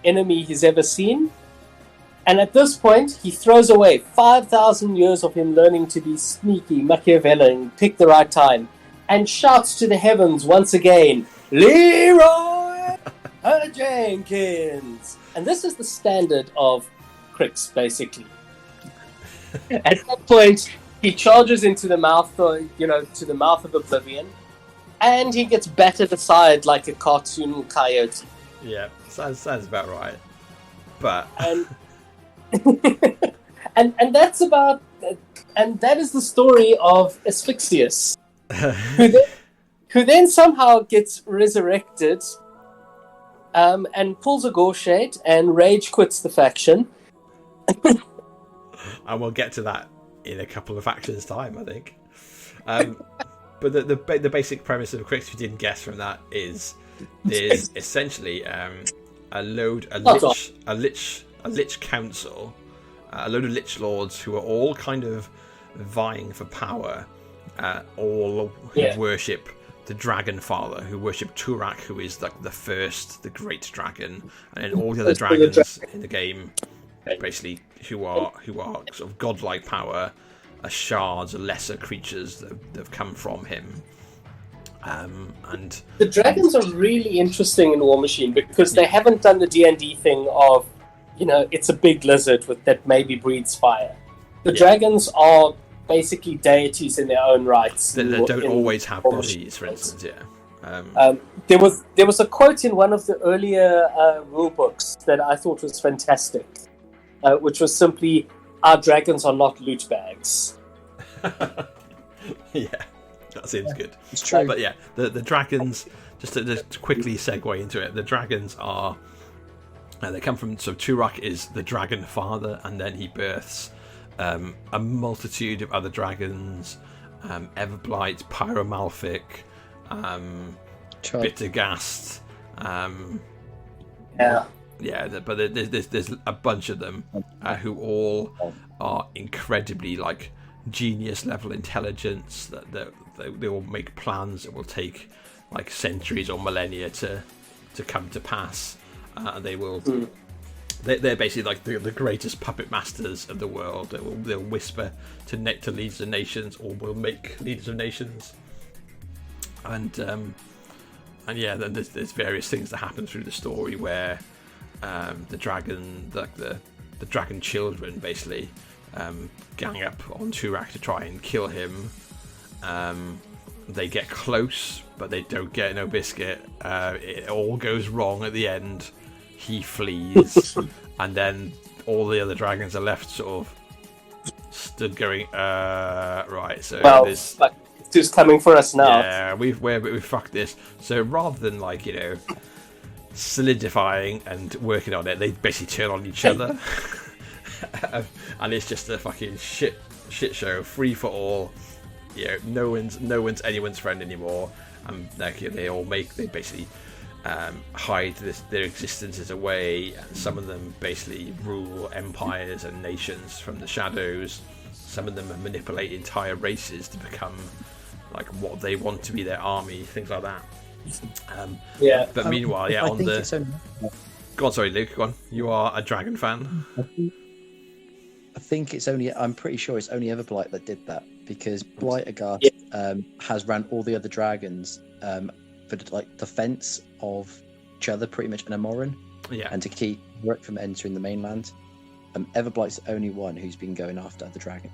enemy he's ever seen. And at this point, he throws away 5,000 years of him learning to be sneaky, Machiavellian, pick the right time, and shouts to the heavens once again, "Leroy Jenkins!" And this is the standard of Crix, basically. At that point, he charges into the mouth, to the mouth of Oblivion, and he gets battered aside like a cartoon coyote. Yeah, sounds about right. But and that's about, and that is the story of Asphyxius, who then somehow gets resurrected, and pulls a Gorshade and rage quits the faction. And we'll get to that in a couple of factions' time, I think. But the basic premise of Crix, if you didn't guess from that, is there's essentially a lich council, a load of lich lords who are all kind of vying for power, all who worship the Dragon Father, who worship Turak, who is like the great dragon, and then all the other dragons in the game, basically who are sort of godlike power, are shards, are lesser creatures that have come from him. And the dragons are really interesting in Warmachine because they haven't done the D&D thing of, it's a big lizard that maybe breathes fire. The dragons are basically deities in their own rights. They don't always have bodies, for instance, There was a quote in one of the earlier rule books that I thought was fantastic, which was simply, "Our dragons are not loot bags." Yeah, that seems good. It's true. But yeah, the dragons, just to quickly segue into it, the dragons are, they come from, so Turok is the dragon father, and then he births a multitude of other dragons, Everblight, Pyromalfic, Bittergast, but there's a bunch of them who all are incredibly like genius level intelligence, that they will make plans that will take like centuries or millennia to come to pass, and they will they're basically like the greatest puppet masters of the world. They'll whisper to leaders of nations, or will make leaders of nations, and yeah, then there's various things that happen through the story where the dragon children basically gang up on Turok to try and kill him. They get close, but they don't get no biscuit. It all goes wrong at the end. He flees, and then all the other dragons are left sort of stood going, right, so this is coming for us now. Yeah, we've fucked this. So rather than like, solidifying and working on it, they basically turn on each other. And it's just a fucking shit show, free for all. No one's anyone's friend anymore, and they basically hide their existences away, and some of them basically rule empires and nations from the shadows. Some of them manipulate entire races to become like what they want to be their army, things like that. But meanwhile, go on, sorry, Luke, go on. You are a dragon fan. I think I'm pretty sure it's only Everblight that did that, because Blightergast has ran all the other dragons for like defense of each other, pretty much in a Morin, and to keep Rook from entering the mainland. Everblight's the only one who's been going after the dragon.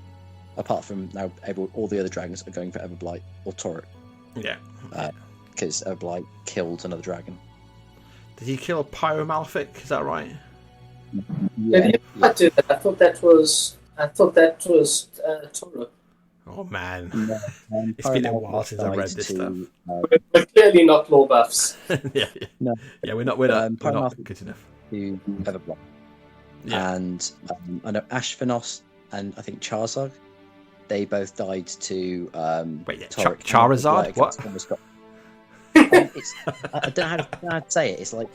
Apart from now, all the other dragons are going for Everblight or Torek. Yeah. Because Everblight killed another dragon. Did he kill Pyromalfic? Is that right? Yeah. I thought that was Torek. Oh man, it's been a while since I read this stuff. We're clearly not law buffs. Yeah, we're not good enough. To Everblight. And I know Ashvanos and I think Charzog, they both died to Torek. Charizard? What? I don't know how to say it. It's like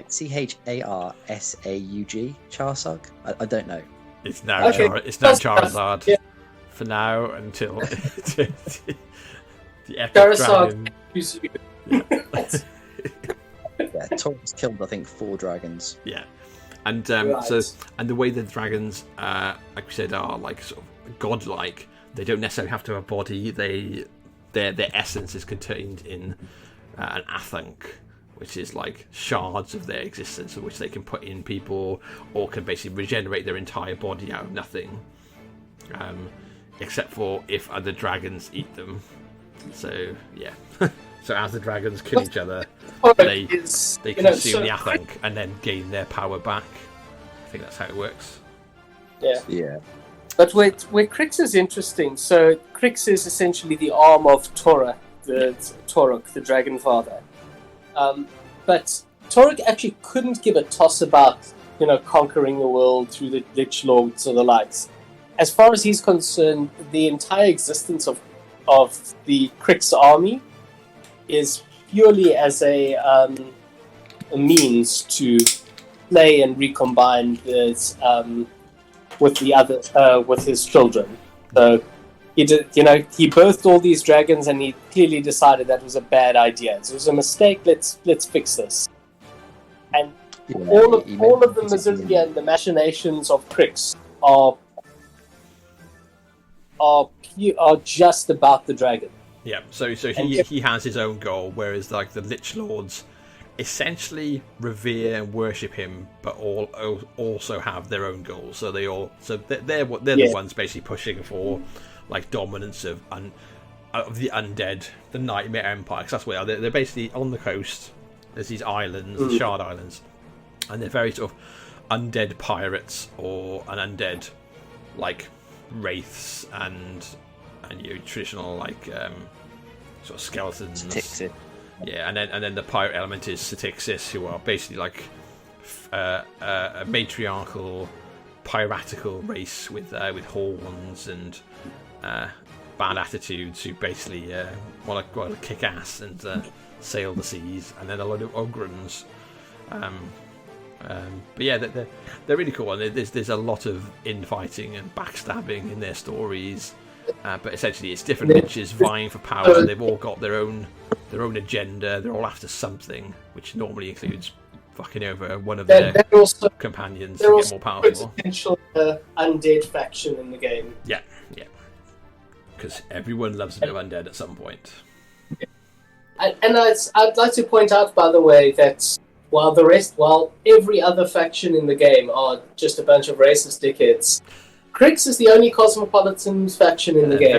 Charsaug. Charsug. I don't know. It's now Charizard. Yeah. For now, until the epic Charizard. Dragon. Torek's killed I think 4 dragons. Yeah, and and the way the dragons, like we said, are like sort of godlike. They don't necessarily have to have a body. Their essence is contained in an athank, which is like shards of their existence, which they can put in people, or can basically regenerate their entire body out of nothing, except for if other dragons eat them. So yeah, so as the dragons kill each other, they consume the athank and then gain their power back. I think that's how it works. Yeah. But where Crix is interesting, so Crix is essentially the arm of Torek, the Dragon Father. But Torek actually couldn't give a toss about, conquering the world through the Lich Lords or the likes. As far as he's concerned, the entire existence of the Crix army is purely as a means to play and recombine with the other with his children. So he did, he birthed all these dragons, and he clearly decided that was a bad idea. It was a mistake. Let's fix this. And all of the misery and the machinations of Crix are just about the dragon. Yeah. So he has his own goal, whereas like the Lich Lords essentially revere and worship him, but also have their own goals. So they're the ones basically pushing for like dominance of of the undead, the Nightmare Empire, because that's where they're basically on the coast. There's these islands, the Shard Islands, and they're very sort of undead pirates or an undead like wraiths and traditional like sort of skeletons. Styxis. Yeah, and then the pirate element is Styxis, who are basically like a matriarchal piratical race with horns and bad attitudes, who basically want to kick ass and sail the seas, and then a lot of ogrons. But yeah, they're really cool, and there's a lot of infighting and backstabbing in their stories. But essentially, it's different niches vying for power. They've all got their own agenda. They're all after something, which normally includes fucking over one of their companions to get more powerful. Potential undead faction in the game. Yeah. Because everyone loves a bit of undead at some point. And I'd like to point out, by the way, that while every other faction in the game are just a bunch of racist dickheads, Crix is the only cosmopolitan faction in the game.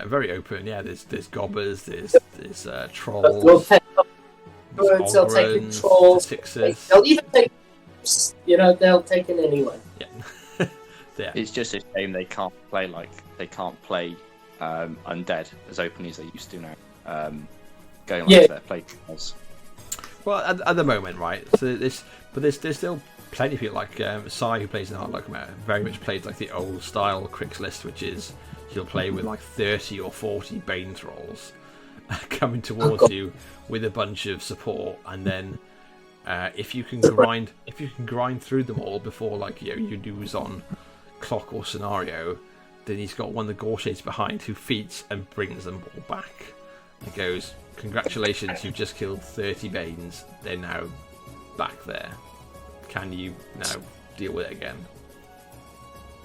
Very open. Yeah, there's gobbers, there's trolls. They'll take trolls. They'll even take, they'll take in anyone. Yeah. Yeah. It's just a shame they can't play undead as openly as they used to now. Going like their playstyles. Well, at the moment, right? So there's still plenty of people like Sai, who plays in Hardlock, very much plays like the old style Crix list, which is he'll play with like 30 or 40 Bane Thralls coming towards you with a bunch of support, and then if you can grind through them all before like you lose on clock or scenario, then he's got one of the Gorshades behind who feeds and brings them all back. He goes, "Congratulations, you've just killed 30 Banes. They're now back there. Can you now deal with it again?"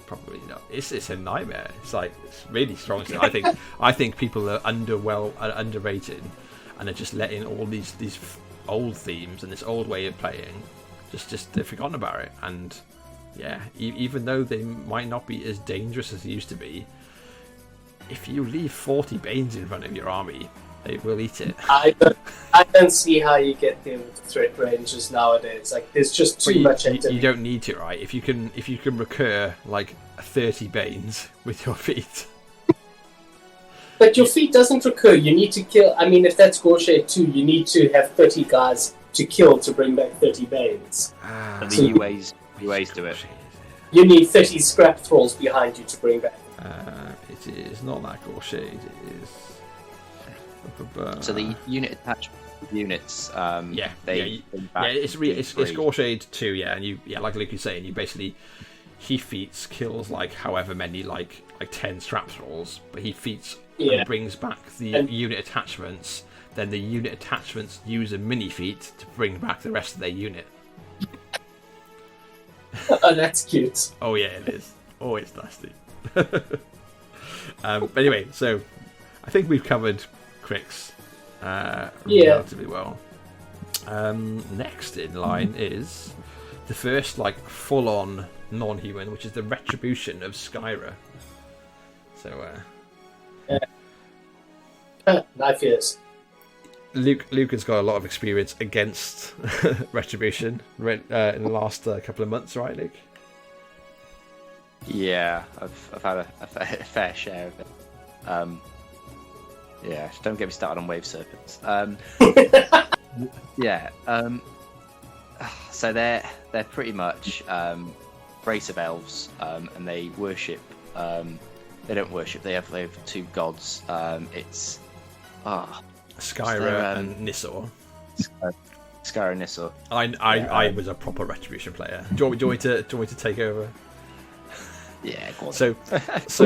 Probably not. It's a nightmare. It's really strong. I think people are underrated, and are just letting all these old themes and this old way of playing they've forgotten about it. And yeah, even though they might not be as dangerous as they used to be, if you leave 40 Banes in front of your army, they will eat it. I don't see how you get them with threat ranges nowadays. Like, there's just too much activity. You don't need to, right? If you can recur like 30 Banes with your feet. But your feet doesn't recur. You need to kill. I mean, if that's Gorshade 2, you need to have 30 guys to kill to bring back 30 Banes. And the UAs do it. You need 30 scrap thralls behind you to bring back. It is not that Gorshade. It is. So the unit attachment units, it's Gorshade 2, and like Luke is saying, you basically he feats kills like however many like 10 strap thralls, but he feats and brings back the unit attachments. Then the unit attachments use a mini feat to bring back the rest of their unit. Oh, that's cute. Oh yeah, it is. Oh, it's nasty. But anyway, so I think we've covered Crix relatively well. Next in line is the first like full-on non-human, which is the Retribution of Skyra. So knife years. Luke has got a lot of experience against Retribution in the last couple of months, right, Luke? Yeah, I've had a fair share of it. Yeah, don't get me started on wave serpents. So they're pretty much race of elves, and they worship. They don't worship. They have two gods. It's Skyra and Nissor. Skyra and Nissor. I was a proper Retribution player. Do you want me to take over? Yeah, go on. So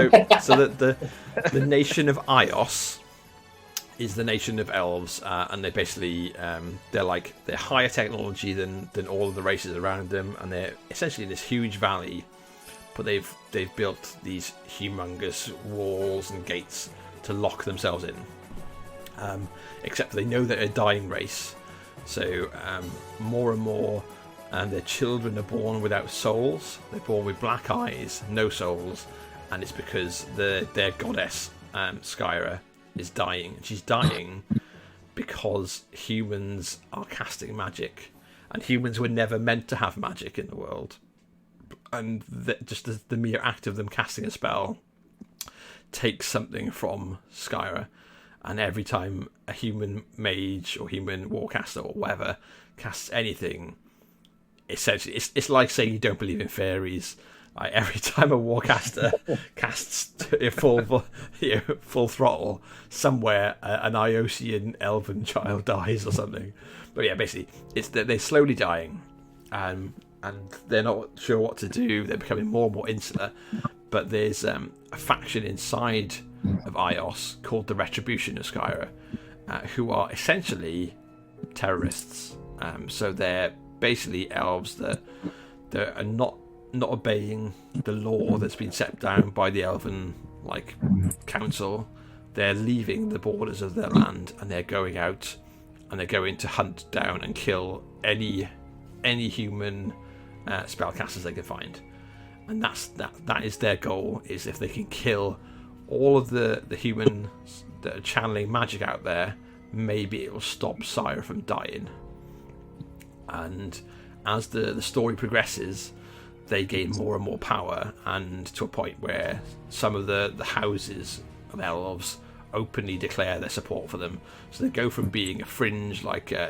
the nation of Ios is the nation of elves, and they basically they're higher technology than all of the races around them, and they're essentially in this huge valley, but they've built these humongous walls and gates to lock themselves in. Except they know they're a dying race, so more and more. And their children are born without souls. They're born with black eyes, no souls, and it's because their goddess Skyra is dying. And she's dying because humans are casting magic, and humans were never meant to have magic in the world. And just the mere act of them casting a spell takes something from Skyra. And every time a human mage or human warcaster or whatever casts anything, essentially, it's like saying you don't believe in fairies. Like every time a warcaster casts full throttle, somewhere an Iosian elven child dies or something. But yeah, basically, it's that they're slowly dying, and they're not sure what to do. They're becoming more and more insular. But there's a faction inside of Ios called the Retribution of Skyra, who are essentially terrorists. So they're basically elves that are not obeying the law that's been set down by the Elven council. They're leaving the borders of their land, and they're going out, and they're going to hunt down and kill any human spellcasters they can find. And that is their goal, is if they can kill all of the humans that are channeling magic out there, maybe it will stop Sire from dying. And as the story progresses, they gain more and more power, and to a point where some of the houses of elves openly declare their support for them. So they go from being a fringe,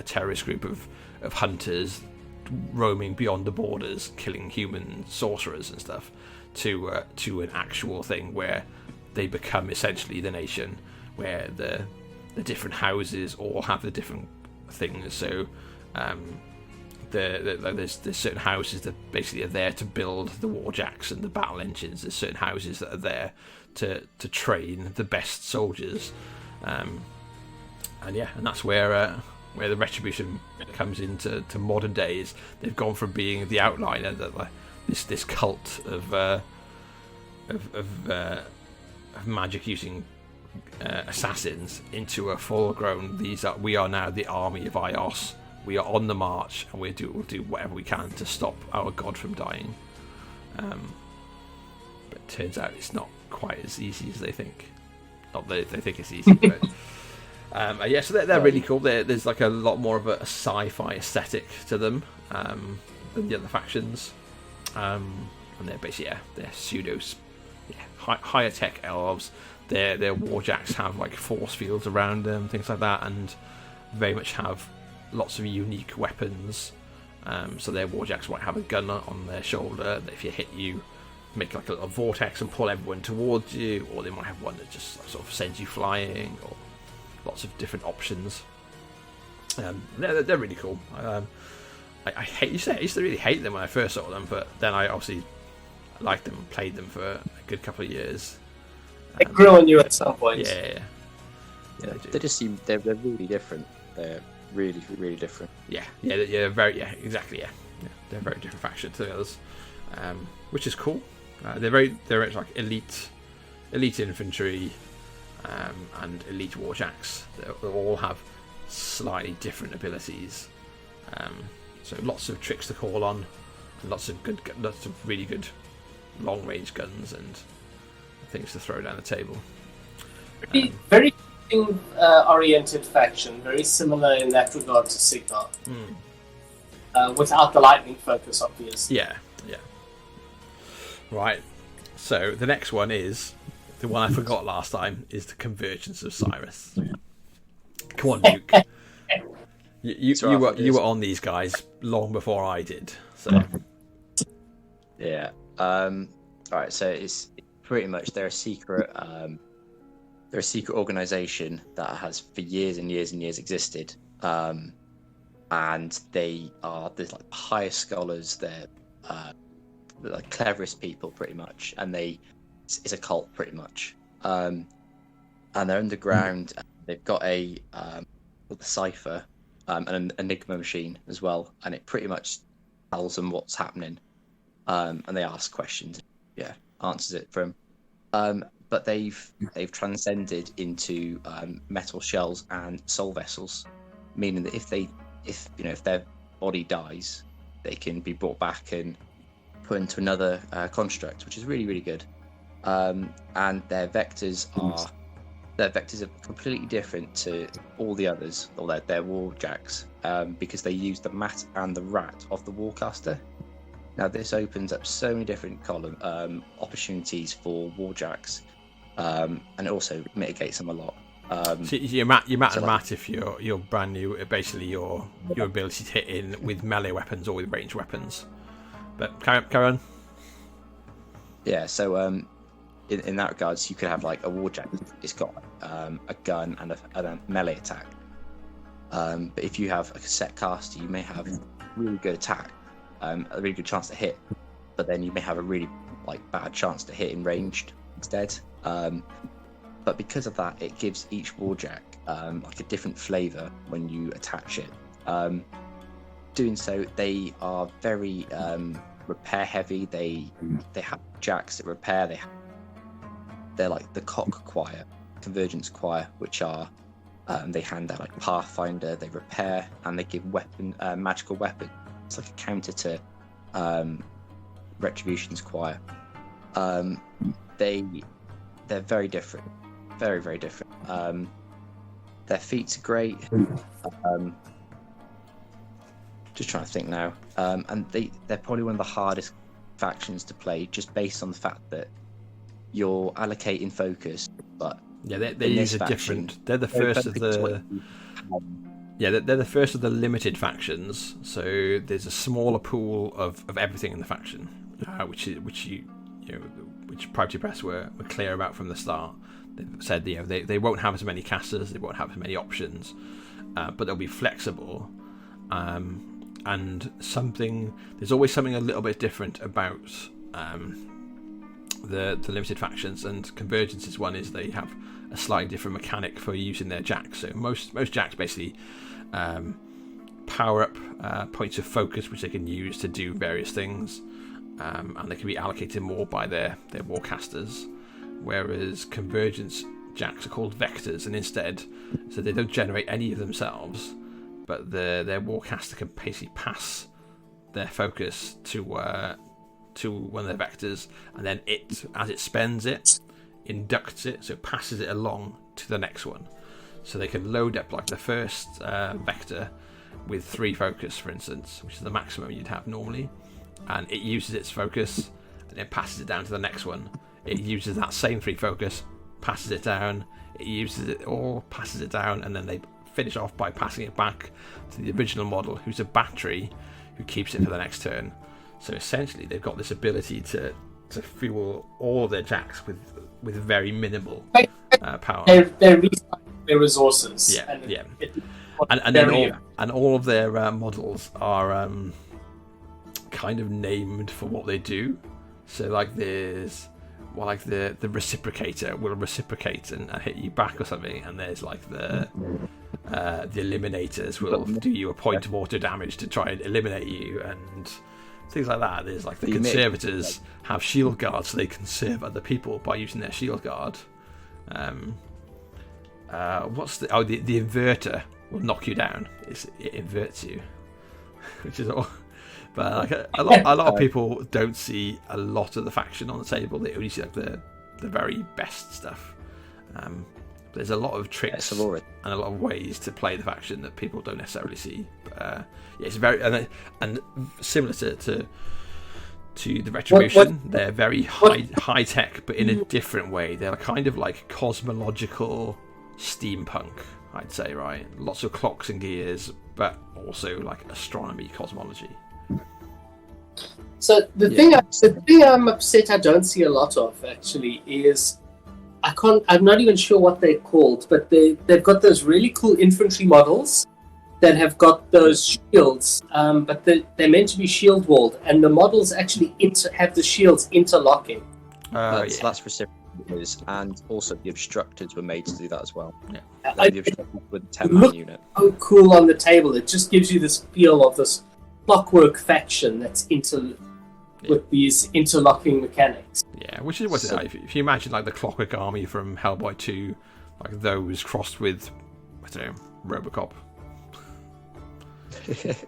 terrorist group of hunters roaming beyond the borders, killing human sorcerers and stuff, to an actual thing where they become essentially the nation, where the different houses all have the different things. So there's certain houses that basically are there to build the warjacks and the battle engines. There's certain houses that are there to train the best soldiers, and that's where the Retribution comes into modern days. They've gone from being the outliner, this cult of magic using assassins, into a full-grown. We are now the army of Ios. We are on the march, and we'll do whatever we can to stop our god from dying. But it turns out it's not quite as easy as they think. Not that they think it's easy, but so they're really cool. There's a lot more of a sci-fi aesthetic to them than the other factions, and they're basically they're pseudos, higher tech elves. Their warjacks have force fields around them, things like that, and very much have lots of unique weapons. So their warjacks might have a gun on their shoulder that if you hit, you make a little vortex and pull everyone towards you, or they might have one that just sort of sends you flying, or lots of different options. They're really cool. I used to really hate them when I first saw them, but then I obviously liked them and played them for a good couple of years. They grew on you at some point. Yeah, they just seem they're really different. They're really, really different. They're very exactly. They're a very different faction to the others, which is cool. They're very elite infantry and elite warjacks. They all have slightly different abilities, so lots of tricks to call on, and lots of really good long range guns and things to throw down the table. Very oriented faction, very similar in that regard to Sigmar, without the lightning focus, obviously. Yeah. Right. So the next one is the one I forgot last time, is the Convergence of Cyrus. Come on, Luke. You were on these guys long before I did. So yeah. All right. So it's pretty much they're a secret organization that has for years and years and years existed, and they are the highest scholars. They're the cleverest people, pretty much, and it's a cult, pretty much. And they're underground. They've got a cipher and an enigma machine as well, and it pretty much tells them what's happening. And they ask questions, answers it from. But they've transcended into metal shells and soul vessels, meaning that if their body dies, they can be brought back and put into another construct, which is really, really good. And their vectors are their vectors are completely different to all the others, or their warjacks, because they use the mat and the rat of the warcaster. Now this opens up so many different opportunities for warjacks, and it also mitigates them a lot. So your mat and mat, if you're brand new, basically your ability to hit in with melee weapons or with ranged weapons. But carry on. Yeah, so in that regards, you could have like a warjack. It's got a gun and a melee attack. But if you have a set caster, you may have really good attack, a really good chance to hit, but then you may have a really bad chance to hit in ranged instead. But because of that, it gives each warjack a different flavour when you attach it. Doing so, they are very repair heavy. They have jacks that repair. They're like the Cock Choir, Convergence Choir, which are they hand out like Pathfinder. They repair and they give magical weapon. It's like a counter to Retribution's Choir. They're very different, very, very different. Their feats are great. Just trying to think now. And they're probably one of the hardest factions to play, just based on the fact that you're allocating focus. But yeah, they use a different. They're the first of the. Yeah, they're the first of the limited factions. So there's a smaller pool of everything in the faction, which Priority Press were clear about from the start. They've said they won't have as many casters, they won't have as many options, but they'll be flexible. And there's always something a little bit different about the limited factions, and Convergence's one is they have a slightly different mechanic for using their jacks. So most jacks basically power up points of focus, which they can use to do various things, and they can be allocated more by their warcasters, whereas Convergence jacks are called vectors, and instead, so they don't generate any of themselves, but their warcaster can basically pass their focus to one of their vectors, and then as it spends it, inducts it, so it passes it along to the next one. So they can load up like the first vector with 3 focus, for instance, which is the maximum you'd have normally, and it uses its focus and then passes it down to the next one. It uses that same 3 focus, passes it down, it uses it all, passes it down, and then they finish off by passing it back to the original model, who's a battery, who keeps it for the next turn. So essentially they've got this ability to fuel all of their jacks with very minimal power. They're recycling their resources. Yeah. And all of their models are kind of named for what they do. So like there's the reciprocator will reciprocate and hit you back or something, and there's like the eliminators will do you a point of auto damage to try and eliminate you, and things like that. There's like the conservators have shield guards, so they conserve other people by using their shield guard. What's the inverter will knock you down. It inverts you, which is all. But like a lot of people don't see a lot of the faction on the table. They only see like the very best stuff. There's a lot of tricks and a lot of ways to play the faction that people don't necessarily see. But it's very and similar to the Retribution. They're very high tech, but in a different way. They're kind of like cosmological steampunk, I'd say, right? Lots of clocks and gears, but also like astronomy cosmology. So the thing I'm upset I don't see a lot of actually is I'm not even sure what they're called, but they've got those really cool infantry models that have got those shields, but they're meant to be shield walled, and the models actually have the shields interlocking. That's reciprocators, and also the obstructors were made to do that as well. Yeah. The obstructors with the 10-man unit. So cool on the table. It just gives you this feel of this clockwork faction that's with these interlocking mechanics. Yeah, which is what it's like. If you imagine like the Clockwork Army from Hellboy 2, like those crossed with, I don't know, Robocop. There's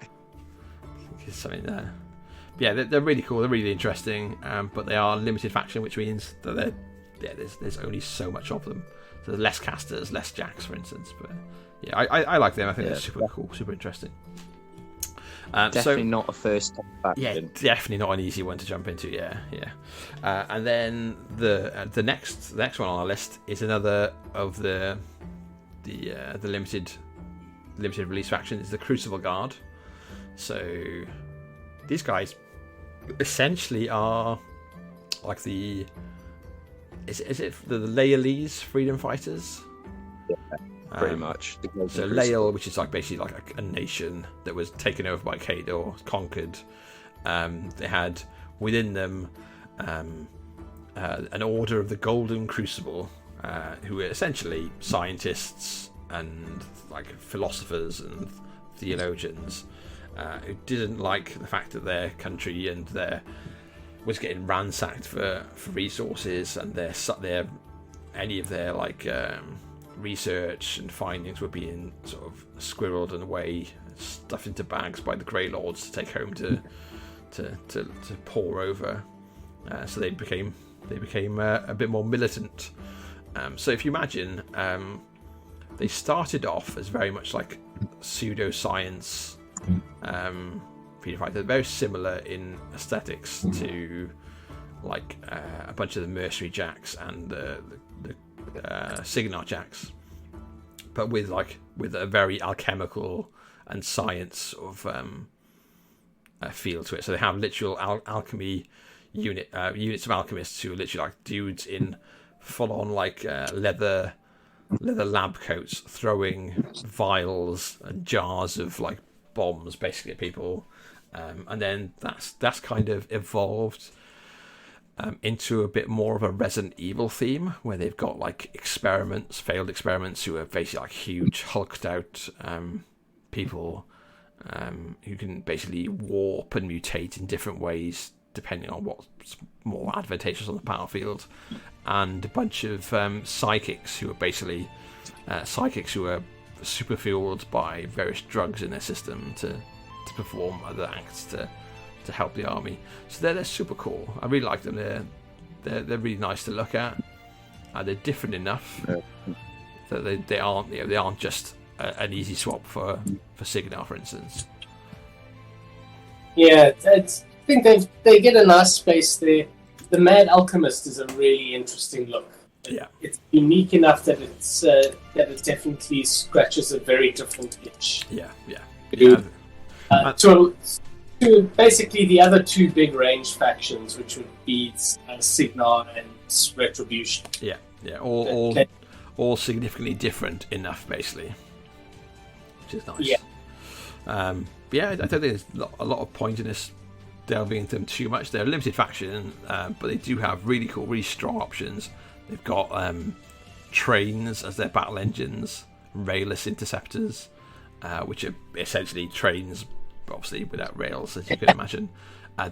something there. But yeah, they're really cool. They're really interesting, but they are a limited faction, which means that they're yeah, there's only so much of them. So there's less casters, less jacks, for instance. But yeah, I like them. I think they're super cool, super interesting. Definitely not a first time faction. Yeah, definitely not an easy one to jump into. Yeah. And then the next one on our list is another of the limited release faction, is the Crucible Guard. So these guys essentially are like the is it the Laelese freedom fighters? Yeah, pretty much. So Lael, which is like basically like a nation that was taken over by Khador, conquered. They had within them an order of the Golden Crucible, who were essentially scientists and like philosophers and theologians, who didn't like the fact that their country and their was getting ransacked for resources, and any of their like research and findings were being sort of squirreled and away, stuffed into bags by the Grey Lords to take home to pore over. So they became a bit more militant. So if you imagine, they started off as very much like pseudoscience. They're very similar in aesthetics to like a bunch of the Mercenary Jacks and the Signar Jacks, but with a very alchemical and science sort of feel to it. So they have literal alchemy units of alchemists who are literally like dudes in full on like leather lab coats, throwing vials and jars of like bombs basically at people. And then that's kind of evolved into a bit more of a Resident Evil theme, where they've got like failed experiments, who are basically like huge hulked out people who can basically warp and mutate in different ways depending on what's more advantageous on the battlefield, and a bunch of psychics who are basically super fueled by various drugs in their system to perform other acts to help the army. So they're super cool. I really like them. They're really nice to look at. They're different enough that they aren't just an easy swap for Signar, for instance. Yeah, I think they get a nice space there. The Mad Alchemist is a really interesting look. Yeah, it's unique enough that it definitely scratches a very different itch. Yeah. To basically the other two big range factions, which would be Signar and Retribution. Yeah, all significantly different enough, basically, which is nice. I don't think there's a lot of point in this delving into them too much. They're a limited faction, but they do have really cool, really strong options. They've got trains as their battle engines, railless interceptors, which are essentially trains, obviously without rails, as you can imagine.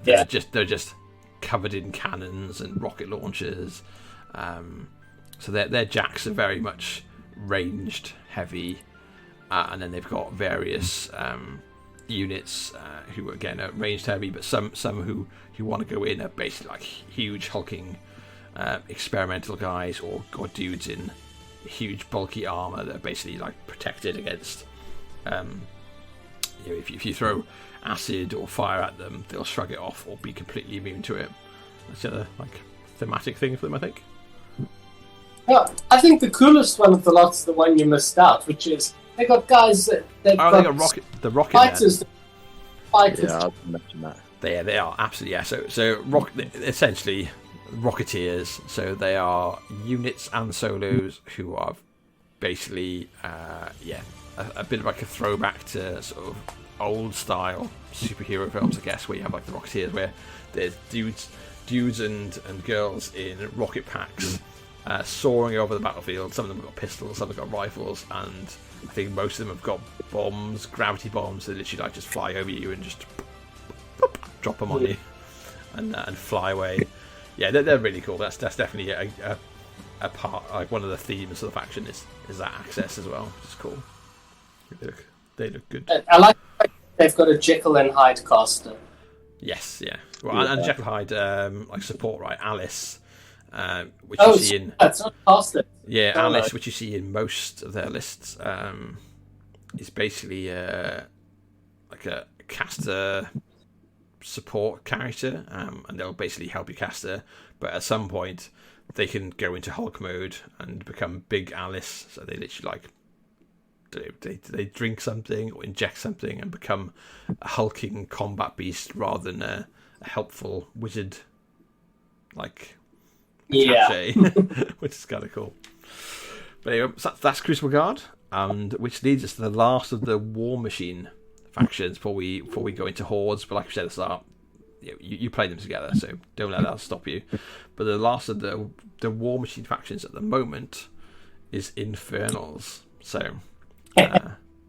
They're just covered in cannons and rocket launchers. So their jacks are very much ranged, heavy, and then they've got various units who again are ranged heavy, but some who want to go in are basically like huge hulking experimental guys or dudes in huge bulky armor that are basically like protected against if you throw acid or fire at them, they'll shrug it off or be completely immune to it. That's the other like thematic thing for them, I think. Yeah, I think the coolest one of the lot's the one you missed out, which is they got guys that they got the rocket fighters. Fighters. Yeah, I'll mention that. They are absolutely, yeah. So essentially Rocketeers. So they are units and solos who are basically a bit of like a throwback to sort of old style superhero films, I guess, where you have like the Rocketeers, where there's dudes and girls in rocket packs soaring over the battlefield. Some of them have got pistols, some have got rifles, and I think most of them have got bombs, gravity bombs that literally like just fly over you and just drop them on you and fly away. Yeah, they're really cool. That's definitely a part, like one of the themes of the faction is that access as well, which is cool. They look good. I like they've got a Jekyll and Hyde caster. Yes, yeah. Well, and Jekyll Hyde like support, right? Alice, which Oh, you see in it's not past it. yeah, Oh, Alice, no. which you see in most of their lists, is basically like a caster support character, and they'll basically help you caster. But at some point, they can go into Hulk mode and become big Alice. So they literally like they drink something or inject something and become a hulking combat beast rather than a helpful wizard like Yeah. cachet, which is kind of cool. But anyway, so that's Crucible Guard, and which leads us to the last of the Warmachine factions before we go into Hordes. But like I said at the start, you play them together, so don't let that stop you. But the last of the Warmachine factions at the moment is Infernals. So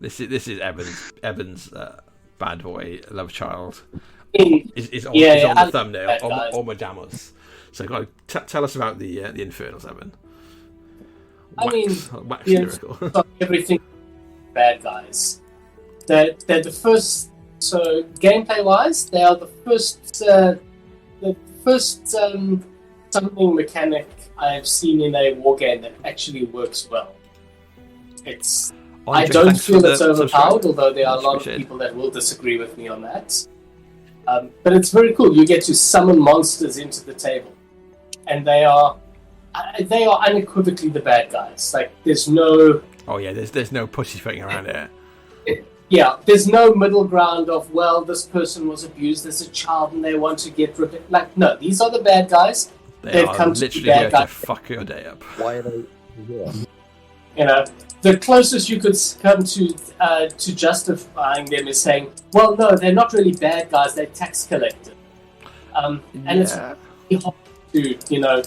this is Evan's bad boy love child. Is on the thumbnail or Madamos. So go on, tell us about the Infernals, Evan. Wax lyrical. Everything bad guys. They're the first. So gameplay wise, they are the first something mechanic I've seen in a war game that actually works well. It's. I don't feel it's overpowered, although there are a lot of people that will disagree with me on that. But it's very cool. You get to summon monsters into the table, and they are unequivocally the bad guys. Like there's no. Oh yeah, there's no pussyfooting around it. Yeah, there's no middle ground of, well, this person was abused as a child and they want to get rid of. Like, no, these are the bad guys. They've come literally here to fuck your day up. Why are they here? You know, the closest you could come to justifying them is saying, well, no, they're not really bad guys, they're tax collectors. And it's really hard to,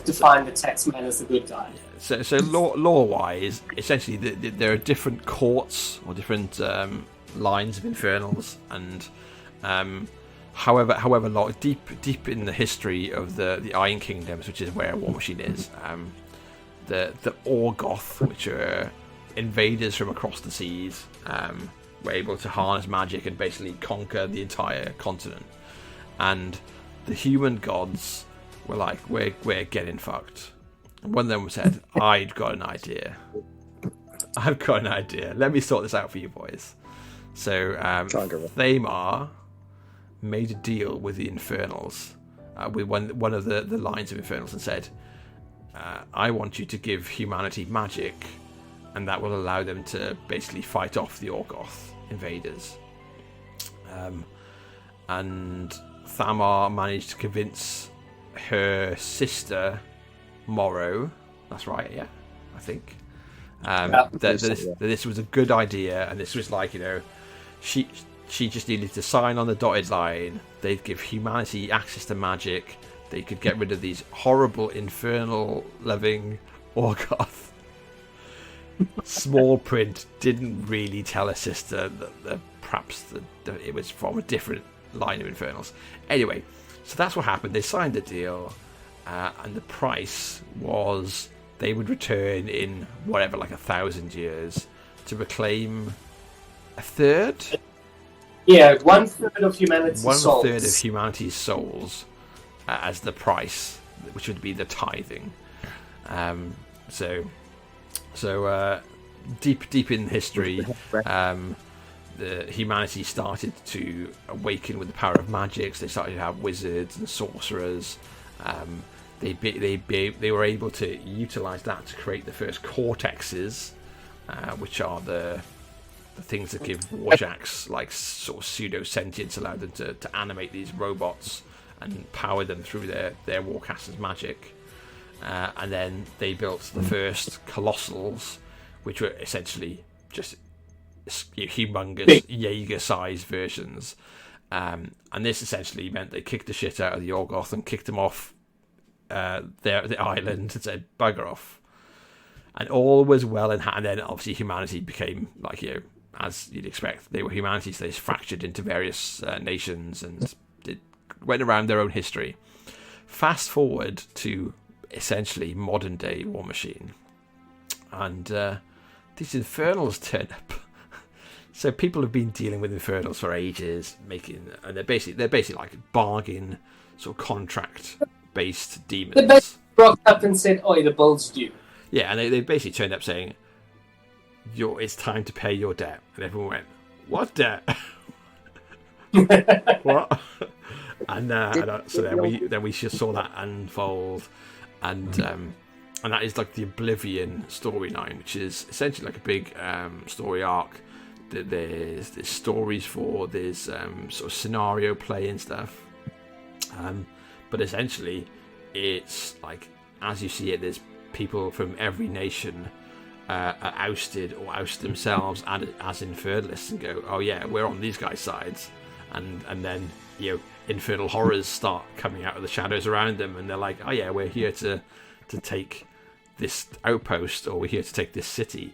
define the tax man as the good guy. So lore-wise, essentially, there are different courts or different lines of Infernals, and however deep in the history of the Iron Kingdoms, which is where Warmachine is, the Orgoth, which are invaders from across the seas, were able to harness magic and basically conquer the entire continent, and the human gods were like, we're getting fucked. One of them said, I've got an idea. Let me sort this out for you boys. So Thamar made a deal with the Infernals, with one of the lines of Infernals, and said, I want you to give humanity magic, and that will allow them to basically fight off the Orgoth invaders. And Thamar managed to convince her sister Morrow, that's right, yeah, I think, that this was a good idea, and this was like, she just needed to sign on the dotted line. They'd give humanity access to magic. They could get rid of these horrible infernal living Orgoth. Small print didn't really tell her sister that perhaps it was from a different line of Infernals. Anyway, so that's what happened. They signed the deal. And the price was they would return in whatever, like 1,000 years, to reclaim a third? Yeah, 1/3 of humanity's souls. 1/3 of humanity's souls as the price, which would be the tithing. So deep in history, the humanity started to awaken with the power of magic. So they started to have wizards and sorcerers. They were able to utilize that to create the first cortexes, which are the things that give warjacks like sort of pseudo sentience, allow them to animate these robots and power them through their warcasters' magic. And then they built the first colossals, which were essentially just humongous Jaeger-sized versions. And this essentially meant they kicked the shit out of the Orgoth and kicked them off the island and said, bugger off. And all was well in hand. And then obviously humanity became, like, as you'd expect, they were humanity, so they fractured into various nations and went around their own history. Fast forward to essentially modern day Warmachine, and these Infernals turn up. So people have been dealing with Infernals for ages, and they're basically like bargain sort of contract based demons. rocked up and said, "Oh, the bill's due." Yeah, and they basically turned up saying, it's time to pay your debt. And everyone went, what debt? What? And so then we just saw that unfold, and that is like the Oblivion storyline, which is essentially like a big story arc. There's stories for, there's sort of scenario play and stuff, but essentially it's like, as you see it, there's people from every nation are ousted or oust themselves as infernalists and go, oh yeah, we're on these guys' sides, and then infernal horrors start coming out of the shadows around them, and they're like, oh yeah, we're here to take this outpost, or we're here to take this city,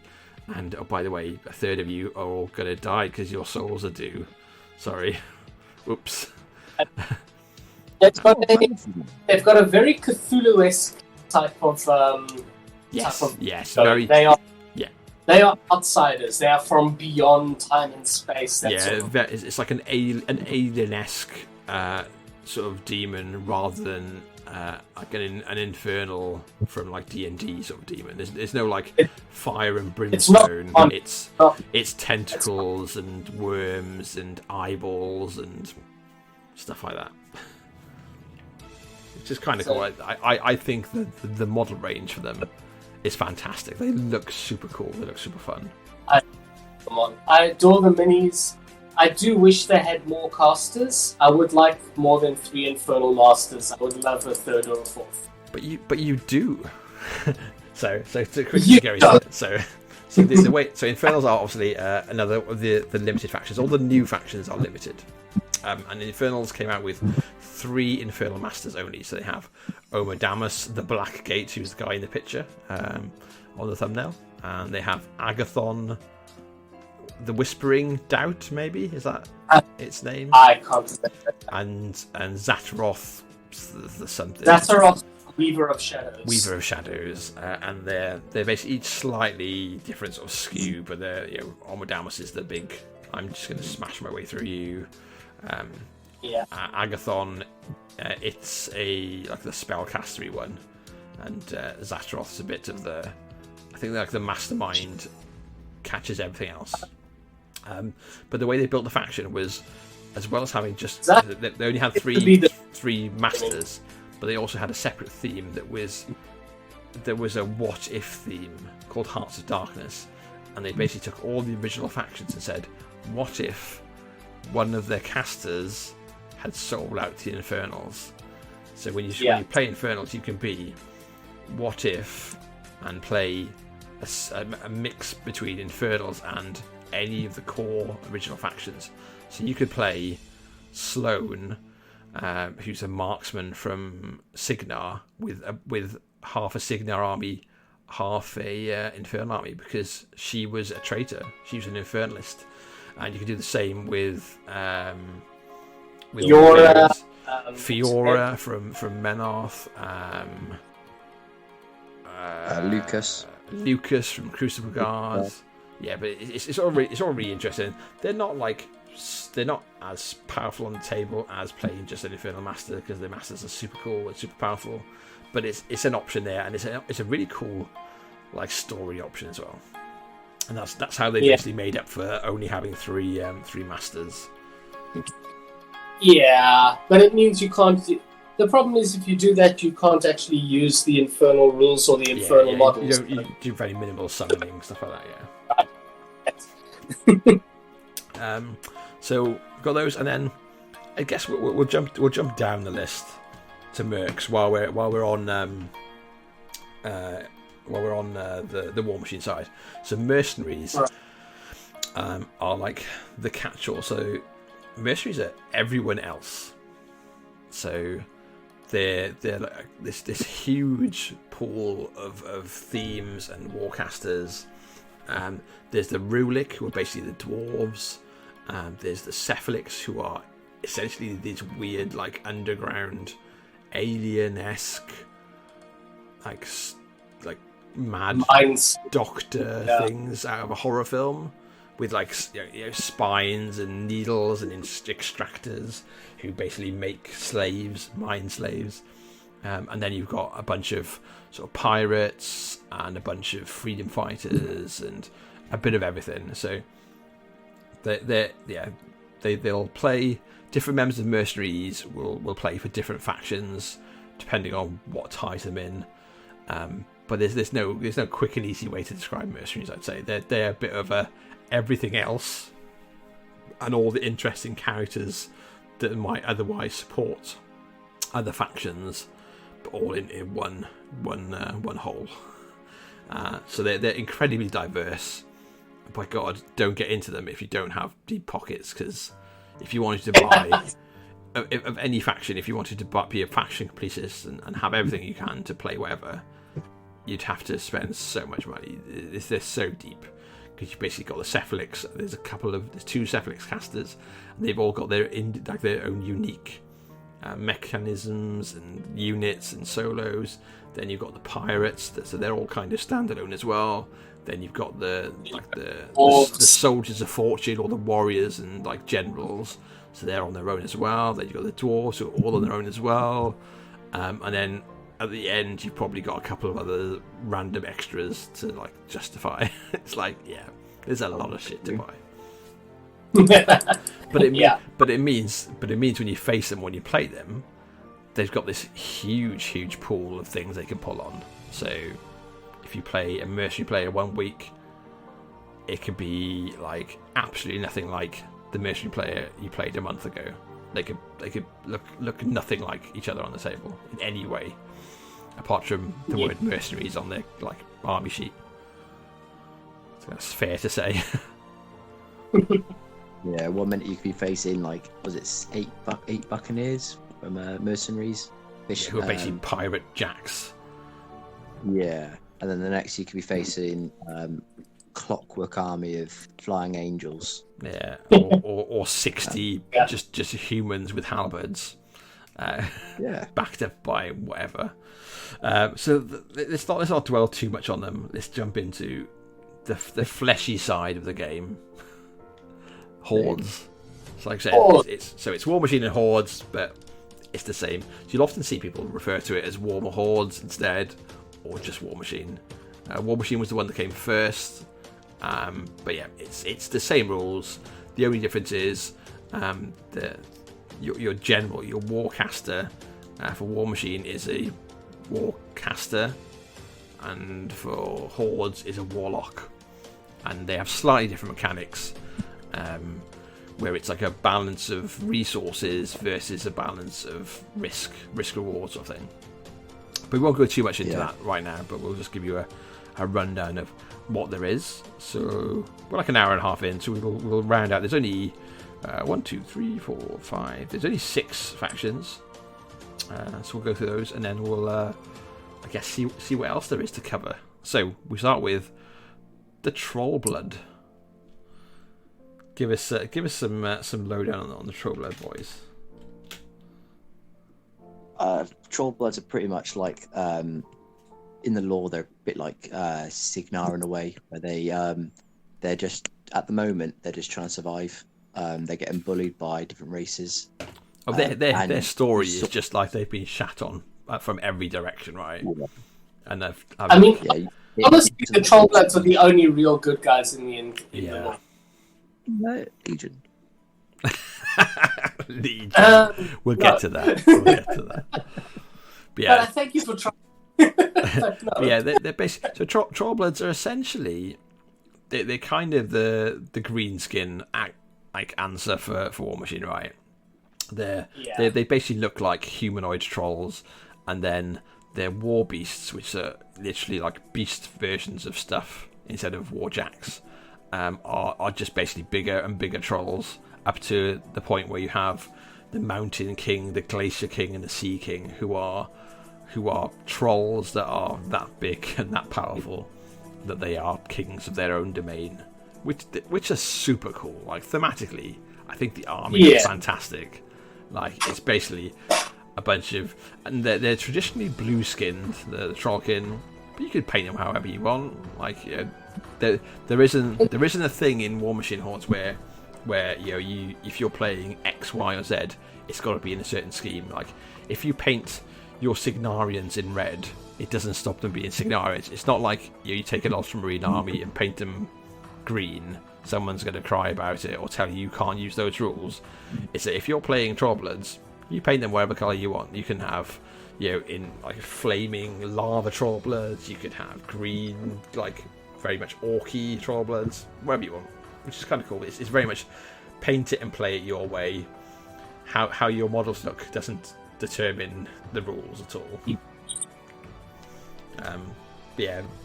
and oh, by the way, a third of you are all gonna die because your souls are due. Sorry. Oops. They've got a very Cthulhu-esque type of yes, very. They are outsiders. They are from beyond time and space. It's like an alien-esque sort of demon rather than like an infernal from like D&D sort of demon. There's no like fire and brimstone. It's tentacles and worms and eyeballs and stuff like that. Which is kind of cool. I think the model range for them is fantastic. They look super cool. They look super fun. I adore the minis. I do wish they had more casters. I would like more than 3 Infernal Masters. I would love a 3rd or a 4th. But you do. so to quickly go into it. So the way, so Infernals are obviously another of the limited factions. All the new factions are limited. And Infernals came out with 3 Infernal Masters only. So they have Omodamus, the Black Gate, who's the guy in the picture on the thumbnail, and they have Agathon, the Whispering Doubt. Maybe is that its name? I can't remember. And Zataroth, the something. Zataroth, Weaver of Shadows. Weaver of Shadows, and they're basically each slightly different sort of skew, but they're Omodamus is the big. I'm just going to smash my way through you. Agathon, it's like the spellcastery one, and Zataroth's a bit of the, I think like the mastermind, catches everything else. But the way they built the faction was, as well as having just they only had three masters, but they also had a separate theme there was a what if theme called Hearts of Darkness, and they basically took all the original factions and said, what if one of their casters had sold out to the Infernals? So when you play Infernals, you can be what if and play a mix between Infernals and any of the core original factions. So you could play Sloane, who's a marksman from Signar, with half a Signar army, half a Infernal army, because she was a traitor. She was an Infernalist. And you can do the same with Fiora from Menarth, Lucas from Crucible Guard. Yeah, but it's all really interesting. They're not as powerful on the table as playing just an Infernal Master, because the Masters are super cool and super powerful. But it's an option there, and it's a really cool like story option as well. And that's how they basically made up for only having three masters. Yeah, but it means you can't. The problem is, if you do that, you can't actually use the infernal rules or the infernal models. You do very minimal summoning, stuff like that. Yeah. So we've got those, and then I guess we'll jump down the list to Mercs while we're on the Warmachine side. So mercenaries are like the catch-all. So mercenaries are everyone else. So they're like this huge pool of themes and warcasters. There's the Rulik, who are basically the dwarves. There's the Cephalics, who are essentially these weird, like, underground, alien-esque, like mad doctor things out of a horror film, with like spines and needles and extractors, who basically make slaves, mind slaves. And then you've got a bunch of sort of pirates and a bunch of freedom fighters and a bit of everything. So they'll play. Different members of mercenaries will play for different factions depending on what ties them in. But there's no quick and easy way to describe mercenaries. I'd say they're a bit of a everything else, and all the interesting characters that might otherwise support other factions, but all in one whole. So they're incredibly diverse. By God, don't get into them if you don't have deep pockets, because if you wanted to buy of any faction, if you wanted to be a faction completist and have everything you can to play whatever, you'd have to spend so much money. They're so deep, because you've basically got the Cephalix. There's two Cephalix casters, and they've all got their own unique mechanisms and units and solos. Then you've got the pirates, so they're all kind of standalone as well. Then you've got the soldiers of fortune, or the warriors and like generals, so they're on their own as well. Then you've got the dwarves, who are all on their own as well. And then at the end, you've probably got a couple of other random extras to like justify. It's like, yeah, there's a lot of shit to buy. But it means when you face them, when you play them, they've got this huge pool of things they can pull on. So if you play a mercenary player 1 week, it could be like absolutely nothing like the mercenary player you played a month ago. They could look nothing like each other on the table in any way, apart from the word mercenaries on their like army sheet. So that's fair to say. Yeah, 1 minute you could be facing like, was it eight buccaneers from mercenaries, who are basically pirate jacks. Yeah, and then the next you could be facing clockwork army of flying angels. Yeah, or 60 just humans with halberds. Backed up by whatever. So let's not dwell too much on them. Let's jump into the fleshy side of the game. Hordes. So like I said, it's Warmachine and Hordes, but it's the same. So you'll often see people refer to it as Warmer Hordes instead, or just Warmachine. Warmachine was the one that came first, but yeah, it's the same rules. The only difference is your general, your warcaster for Warmachine is a warcaster, and for Hordes is a warlock, and they have slightly different mechanics. Where it's like a balance of resources versus a balance of risk reward sort of thing. But we won't go too much into that right now, but we'll just give you a rundown of what there is. So we're like an hour and a half in, so we'll round out. There's only 1, 2, 3, 4, 5. There's only 6 factions. So we'll go through those, and then we'll I guess see what else there is to cover. So we start with the Trollblood. Give us some lowdown on the Trollblood boys. Trollbloods are pretty much like in the lore they're a bit like Signar in a way, where they're just at the moment they're just trying to survive. They're getting bullied by different races. Oh, their story is just like they've been shat on from every direction, right? Yeah. And honestly, the Trollbloods are the only real good guys in the lore. No, Legion. Legion. We'll get to that. But yeah, but thank you for trying. Yeah, they're basically so Trollbloods are essentially they're kind of the greenskin like answer for Warmachine, right? They basically look like humanoid trolls, and then they're war beasts, which are literally like beast versions of stuff instead of warjacks. Are just basically bigger and bigger trolls, up to the point where you have the Mountain King, the Glacier King, and the Sea King, who are trolls that are that big and that powerful that they are kings of their own domain, which are super cool. Like thematically, I think the army is fantastic. Like it's basically a bunch of, and they're traditionally blue skinned, the Trollkin, but you could paint them however you want. Like there isn't a thing in Warmachine Hordes where you if you're playing X, Y, or Z, it's got to be in a certain scheme. Like if you paint your Signarians in red, it doesn't stop them being Signarians. It's not like you take an Ultramarine army and paint them green. Someone's going to cry about it or tell you can't use those rules. It's that if you're playing Trollbloods, you paint them whatever colour you want. You can have, in like flaming lava Trollbloods. You could have green, like very much orky Trollbloods, whatever you want, which is kind of cool. It's very much paint it and play it your way. How your models look doesn't determine the rules at all.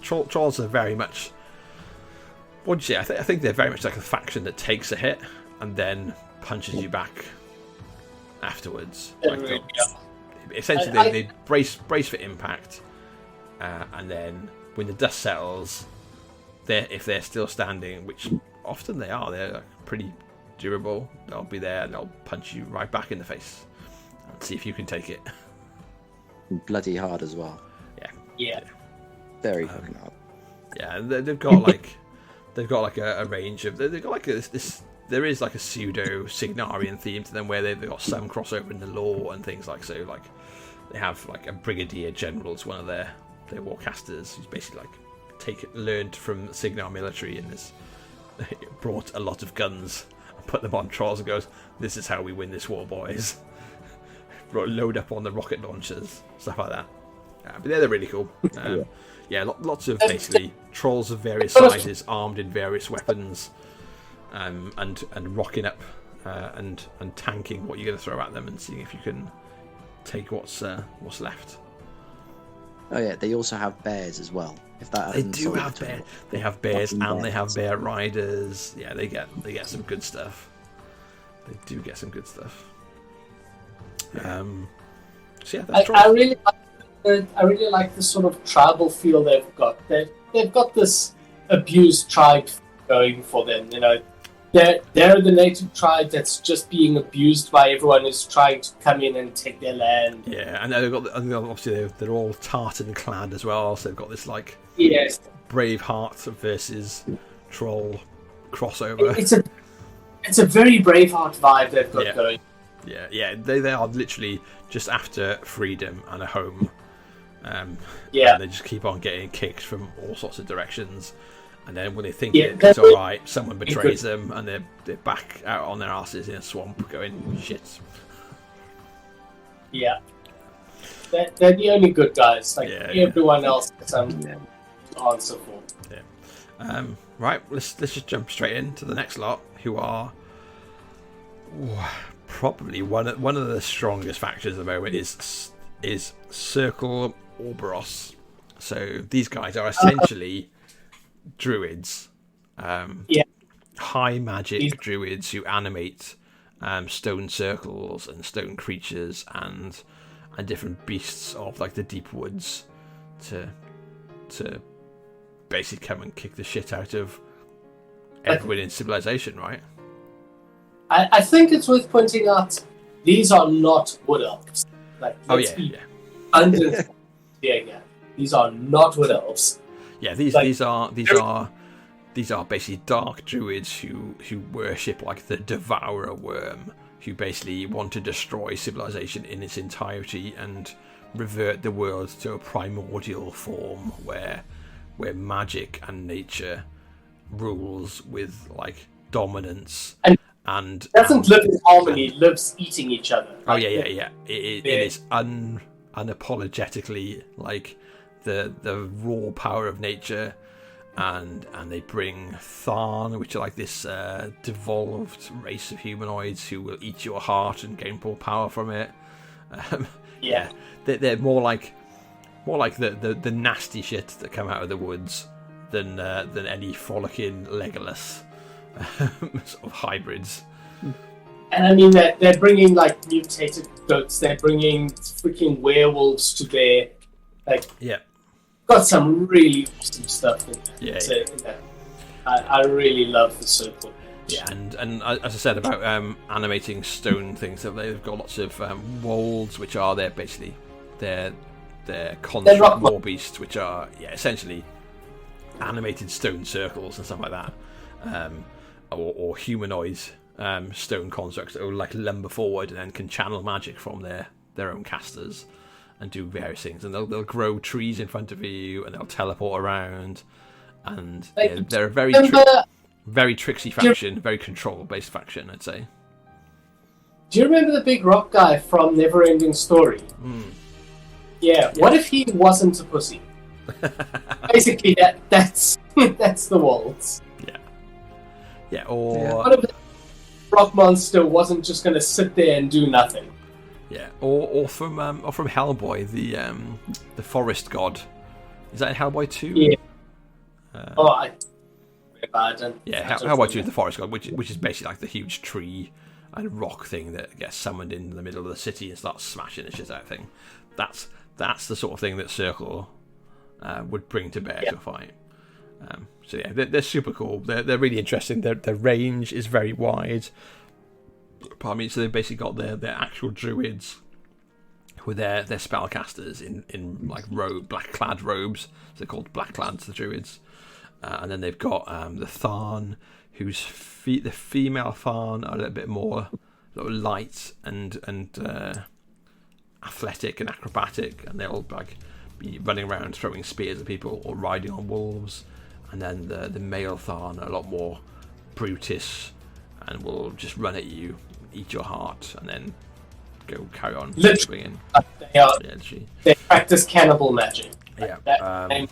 Trolls are very much. What do you say? I think they're very much like a faction that takes a hit and then punches you back afterwards. Essentially, they brace for impact, and then when the dust settles, if they're still standing, which often they are, they're pretty durable. They'll be there and they'll punch you right back in the face and see if you can take it. Bloody hard as well. Yeah. Very fucking hard. Yeah, and they've got like a range of. They've got like this. There is like a pseudo Signarian theme to them where they've got some crossover in the lore and things like so. Like they have like a brigadier general as one of their warcasters who's basically like learned from Signar military and has brought a lot of guns and put them on trolls and goes, "This is how we win this war, boys." Load up on the rocket launchers, stuff like that. But they're really cool. Lots of basically trolls of various sizes, armed in various weapons, and rocking up and tanking what you're going to throw at them and seeing if you can take what's left. Oh yeah, they also have bears as well. If that they do have bears. They have bears and they have bear riders. Yeah, they get some good stuff. They do get some good stuff. I really like the sort of tribal feel they've got. They've got this abused tribe going for them. They're the native tribe that's just being abused by everyone who's trying to come in and take their land. Yeah, and they've got obviously they're all tartan clad as well. So they've got this like Braveheart versus troll crossover. It's a very Braveheart vibe they've got going. Yeah, they are literally just after freedom and a home. And they just keep on getting kicked from all sorts of directions. And then when they think it's all right, someone betrays them, and they're back out on their asses in a swamp, going shit. Yeah, they're the only good guys. Everyone else has some answer for. Yeah. Right. Let's just jump straight into the next lot, who are probably one of the strongest factions at the moment. Is Circle Orboros. So these guys are essentially druids, high magic druids who animate stone circles and stone creatures and different beasts of like the deep woods to basically come and kick the shit out of everyone in civilization, right? I think it's worth pointing out these are not wood elves. These are not wood elves. Yeah, these are basically dark druids who worship like the devourer worm, who basically want to destroy civilization in its entirety and revert the world to a primordial form where magic and nature rules with like dominance and doesn't live in harmony, lives eating each other. Oh yeah. It is unapologetically like the raw power of nature, and they bring Tharn, which are like this devolved race of humanoids who will eat your heart and gain more power from it. They're more like the nasty shit that come out of the woods than any frolicking Legolas sort of hybrids. And I mean they're bringing like mutated goats. They're bringing freaking werewolves to their got some really awesome stuff in there. I really love the circle. Yeah, and as I said about animating stone things, they've got lots of wolds, which are their construct war beasts, which are essentially animated stone circles and stuff like that, or humanoid stone constructs that will like lumber forward and then can channel magic from their own casters. and do various things, and they'll grow trees in front of you, and they'll teleport around, and they're a very tricksy faction, very control-based faction, I'd say. Do you remember the big rock guy from Neverending Story? Yeah. What if he wasn't a pussy? Basically, that's the Wolves. Yeah. Or what if the rock monster wasn't just going to sit there and do nothing? Yeah. Or from Hellboy, the forest god. Is that in Hellboy 2? Yeah. Hellboy 2 is the forest god, which is basically like the huge tree and rock thing that gets summoned in the middle of the city and starts smashing the shit out of thing. That's the sort of thing that Circle would bring to bear to a fight. So yeah, they're super cool. They're really interesting. Their range is very wide. Pardon me. So they've basically got their actual druids with their spellcasters in like black clad robes. So they're called blackclads, the druids. And then they've got the Tharn, who's the female Tharn are a little bit more light and athletic and acrobatic, and they'll like be running around throwing spears at people or riding on wolves. And then the male Tharn are a lot more brutish and will just run at you, eat your heart, and then go carry on. Literally, they practice cannibal magic. Yeah.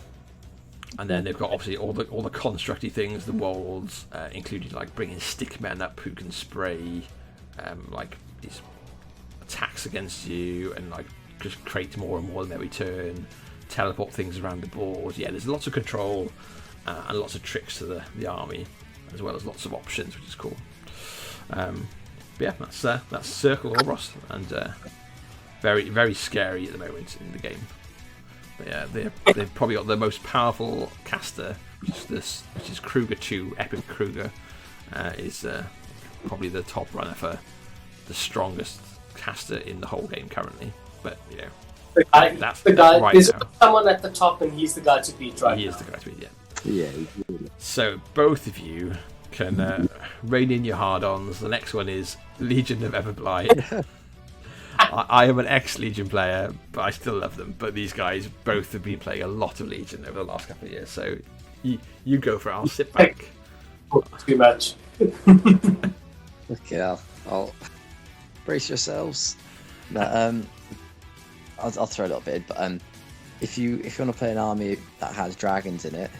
And then they've got obviously all the constructy things, the wolves, including like bringing stickmen up who can spray like these attacks against you and like just create more and more in every turn, teleport things around the board. Yeah, there's lots of control and lots of tricks to the army, as well as lots of options, which is cool. But yeah, that's Circle Oros, and very, very scary at the moment in the game. But yeah, they've probably got the most powerful caster, which is Kruger 2. Epic Kruger is probably the top runner for the strongest caster in the whole game currently. But you know, that's the guy. Right, there's someone at the top, and he's the guy to beat. Right? He is the guy to beat. Yeah. Yeah. So both of you can rein in your hard-ons. The next one is Legion of Everblight. I am an ex-Legion player, but I still love them. But these guys both have been playing a lot of Legion over the last couple of years. So you go for it. I'll sit back. Too much. Okay, I'll brace yourselves. No, I'll throw a little bit. But if you want to play an army that has dragons in it,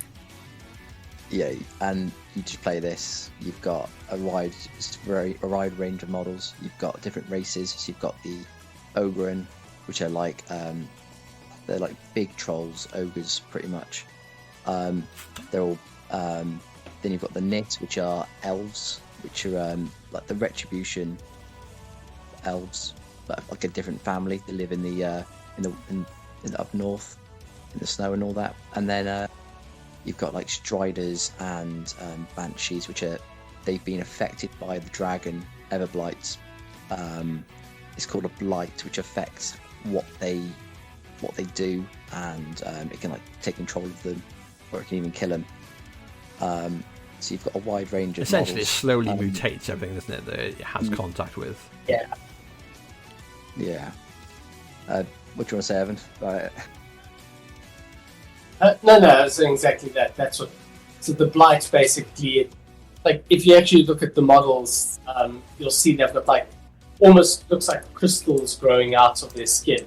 yeah, and you just play this, you've got a wide range of models. You've got different races. So you've got the Ogren, which are like they're like big trolls, ogres, pretty much. They're all. Then you've got the Nit, which are elves, which are like the Retribution elves, but like a different family. They live in the up north, in the snow and all that. And then you've got like Striders and Banshees, which they've been affected by the dragon Everblight. It's called a blight, which affects what they do, and it can like take control of them, or it can even kill them. So you've got a wide range of essentially models. It slowly mutates everything, doesn't it, that it has contact with. Yeah. What do you want to say, Evan? Right. No, it's exactly that. That's what. So the blight basically, like if you actually look at the models, you'll see they've got like almost looks like crystals growing out of their skin.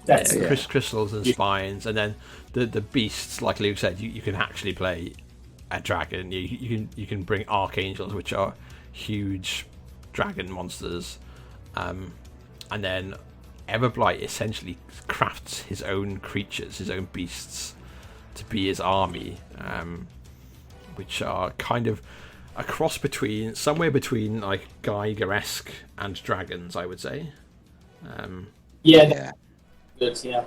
That's crystals and spines, and then the beasts, like Luke said, you can actually play a dragon. You can bring archangels, which are huge dragon monsters, and then Everblight essentially crafts his own creatures, his own beasts, to be his army, which are kind of a cross between, somewhere between like Geiger-esque and dragons, I would say. Yeah. Good, yeah.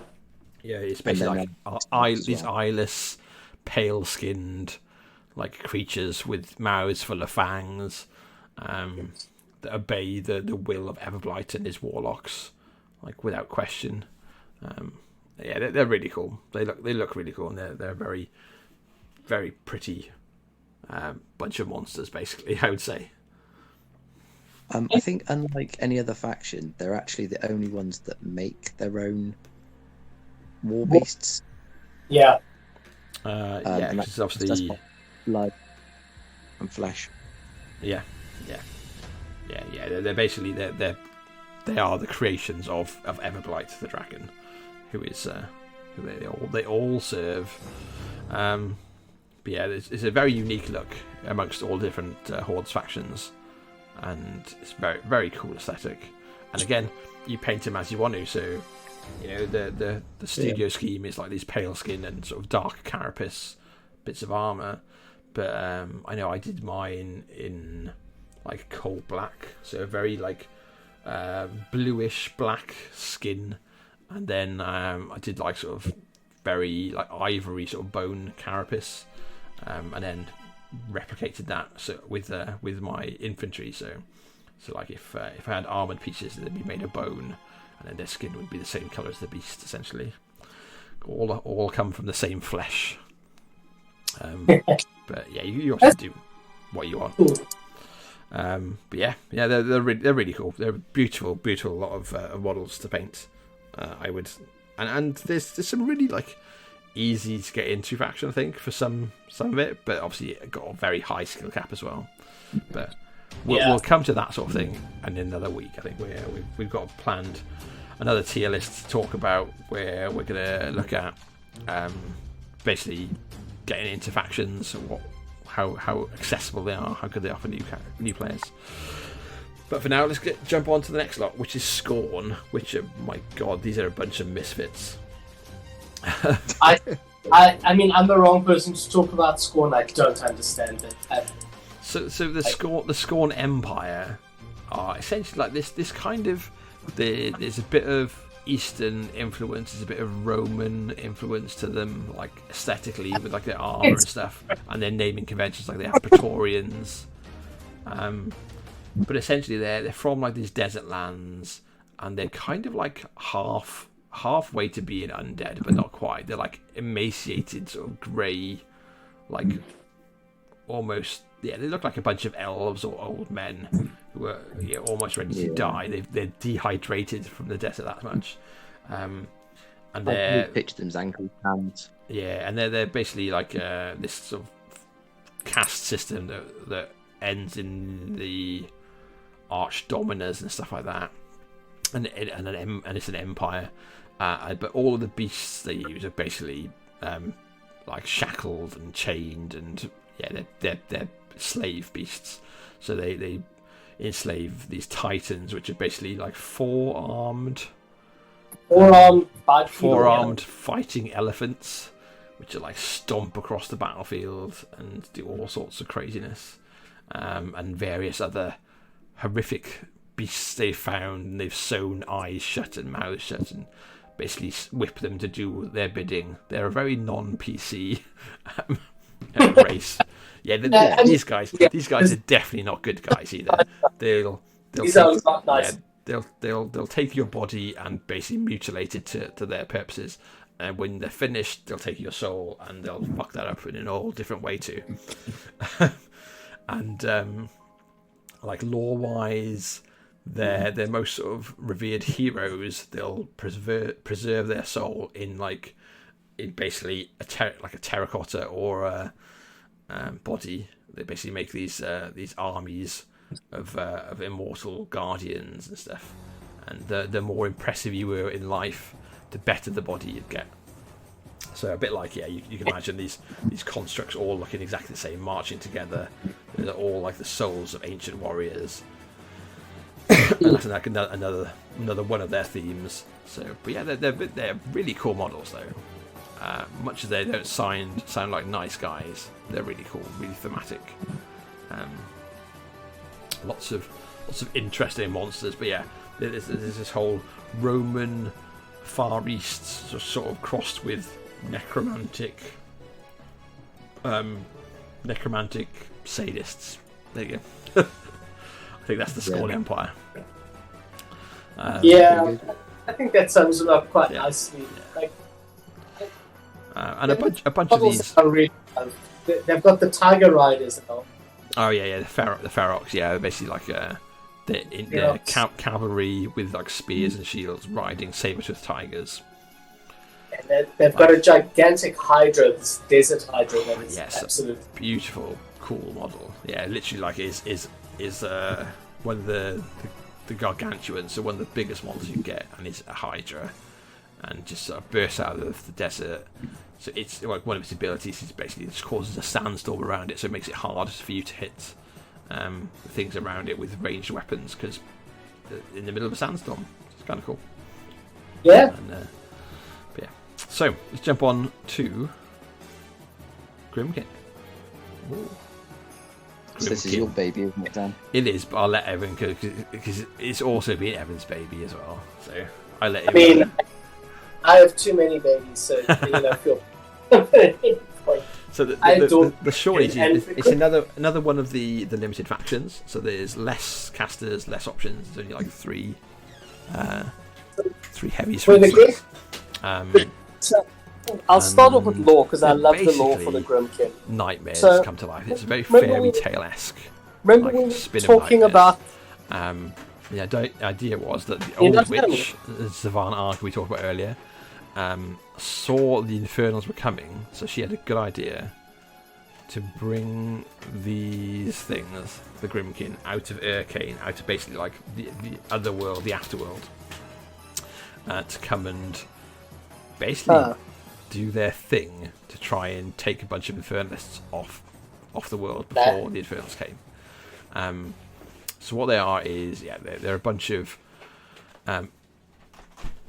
Yeah, it's basically like these eyeless, pale-skinned, like creatures with mouths full of fangs, that obey the will of Everblight and his warlocks, like without question. Yeah, they're really cool. They look really cool, and they're very, very pretty bunch of monsters, basically, I would say. I think unlike any other faction, they're actually the only ones that make their own war beasts. Yeah. Yeah, and because obviously that's blood and flesh. Yeah. They're basically they are the creations of Everblight, the dragon, who is who they all serve. But yeah, it's a very unique look amongst all different Hordes factions, and it's very very cool aesthetic. And again, you paint them as you want to. So you know the studio scheme is like these pale skin and sort of dark carapace bits of armor. But I know I did mine in like coal black, so very like bluish black skin, and then I did like sort of very like ivory sort of bone carapace, and then replicated that with my infantry. So like if I had armored pieces, they'd be made of bone, and then their skin would be the same color as the beast, essentially. All come from the same flesh. But yeah, you obviously do what you want. But yeah, they're really cool. They're beautiful lot of models to paint. I would, and there's some really like easy to get into faction, I think, for some of it. But obviously, it got a very high skill cap as well. But we'll come to that sort of thing in another week. I think we've got planned another tier list to talk about, where we're gonna look at basically getting into factions, how accessible they are, how good they are for new players. But for now, let's jump on to the next lot, which is Scorn. Which, my God, these are a bunch of misfits. I mean, I'm the wrong person to talk about Scorn. I don't understand it. So the Scorn Empire are essentially like this kind of. There's a bit of Eastern influence, there's a bit of Roman influence to them, like aesthetically, with like their armor and stuff, and their naming conventions, like they have Praetorians. But essentially, they're from like these desert lands, and they're kind of like halfway to being undead, but not quite. They're like emaciated, sort of grey, like almost. Yeah, they look like a bunch of elves or old men who are almost ready to die. They're dehydrated from the desert that much, and they're picture them as ankle hands. Yeah, and they're basically like this sort of caste system that ends in the arch dominers and stuff like that, and it's an empire. But all of the beasts they use are basically like shackled and chained, and they're slave beasts. So they enslave these titans, which are basically like four-armed fighting elephants, which are like stomp across the battlefield and do all sorts of craziness, and various other horrific beasts they've found, and they've sewn eyes shut and mouths shut and basically whip them to do their bidding. They're a very non-PC race. Yeah, these guys are definitely not good guys either. They'll take your body and basically mutilate it to their purposes, and when they're finished, they'll take your soul and they'll fuck that up in an all different way too. And like lore-wise, their most sort of revered heroes, they'll preserve their soul in basically a terracotta or a body. They basically make these armies of immortal guardians and stuff. And the more impressive you were in life, the better the body you'd get. So a bit like you can imagine these constructs all looking exactly the same, marching together. They're all like the souls of ancient warriors. And that's like another one of their themes. So, but yeah, they're really cool models though. Much as they don't sound like nice guys, they're really cool, really thematic. Lots of interesting monsters. But yeah, there's this whole Roman Far East sort of crossed with necromantic sadists. There you go. I think that's the Scorn Empire. I think that sums it up quite nicely. Like, and a bunch of these. Really, they've got the Tiger Riders though. Oh yeah, the Ferox. Yeah, basically like They're cavalry with like spears and shields riding saber-toothed tigers. And they've got a gigantic Hydra, this desert Hydra that is absolutely beautiful, cool model. Yeah, literally like is one of the gargantuans, so one of the biggest monsters you can get, and is a Hydra, and just sort of bursts out of the desert. So it's like one of its abilities is basically just causes a sandstorm around it, so it makes it hard for you to hit things around it with ranged weapons because in the middle of a sandstorm. It's kind of cool. Yeah. And, yeah. So let's jump on to Grimkin. Ooh. So this is your baby, isn't it, Dan? It is, but I'll let Evan because it's also been Evan's baby as well. So I let him. I mean, I have too many babies, so feel. So the short is it's another one of the limited factions. So there's less casters, less options. There's only like three heavies. So I'll start off with lore because I love the lore for the Grimkin. Nightmares come to life. It's very remember fairy tale-esque. Remember we were talking about. The idea was that the old witch, Zavan Ark we talked about earlier, saw the Infernals were coming, so she had a good idea to bring these things, the Grimkin, out of Urkane, out of basically like the other world, the afterworld, to come and basically do their thing to try and take a bunch of Infernalists off the world before the Infernals came. So what they are is, they're a bunch of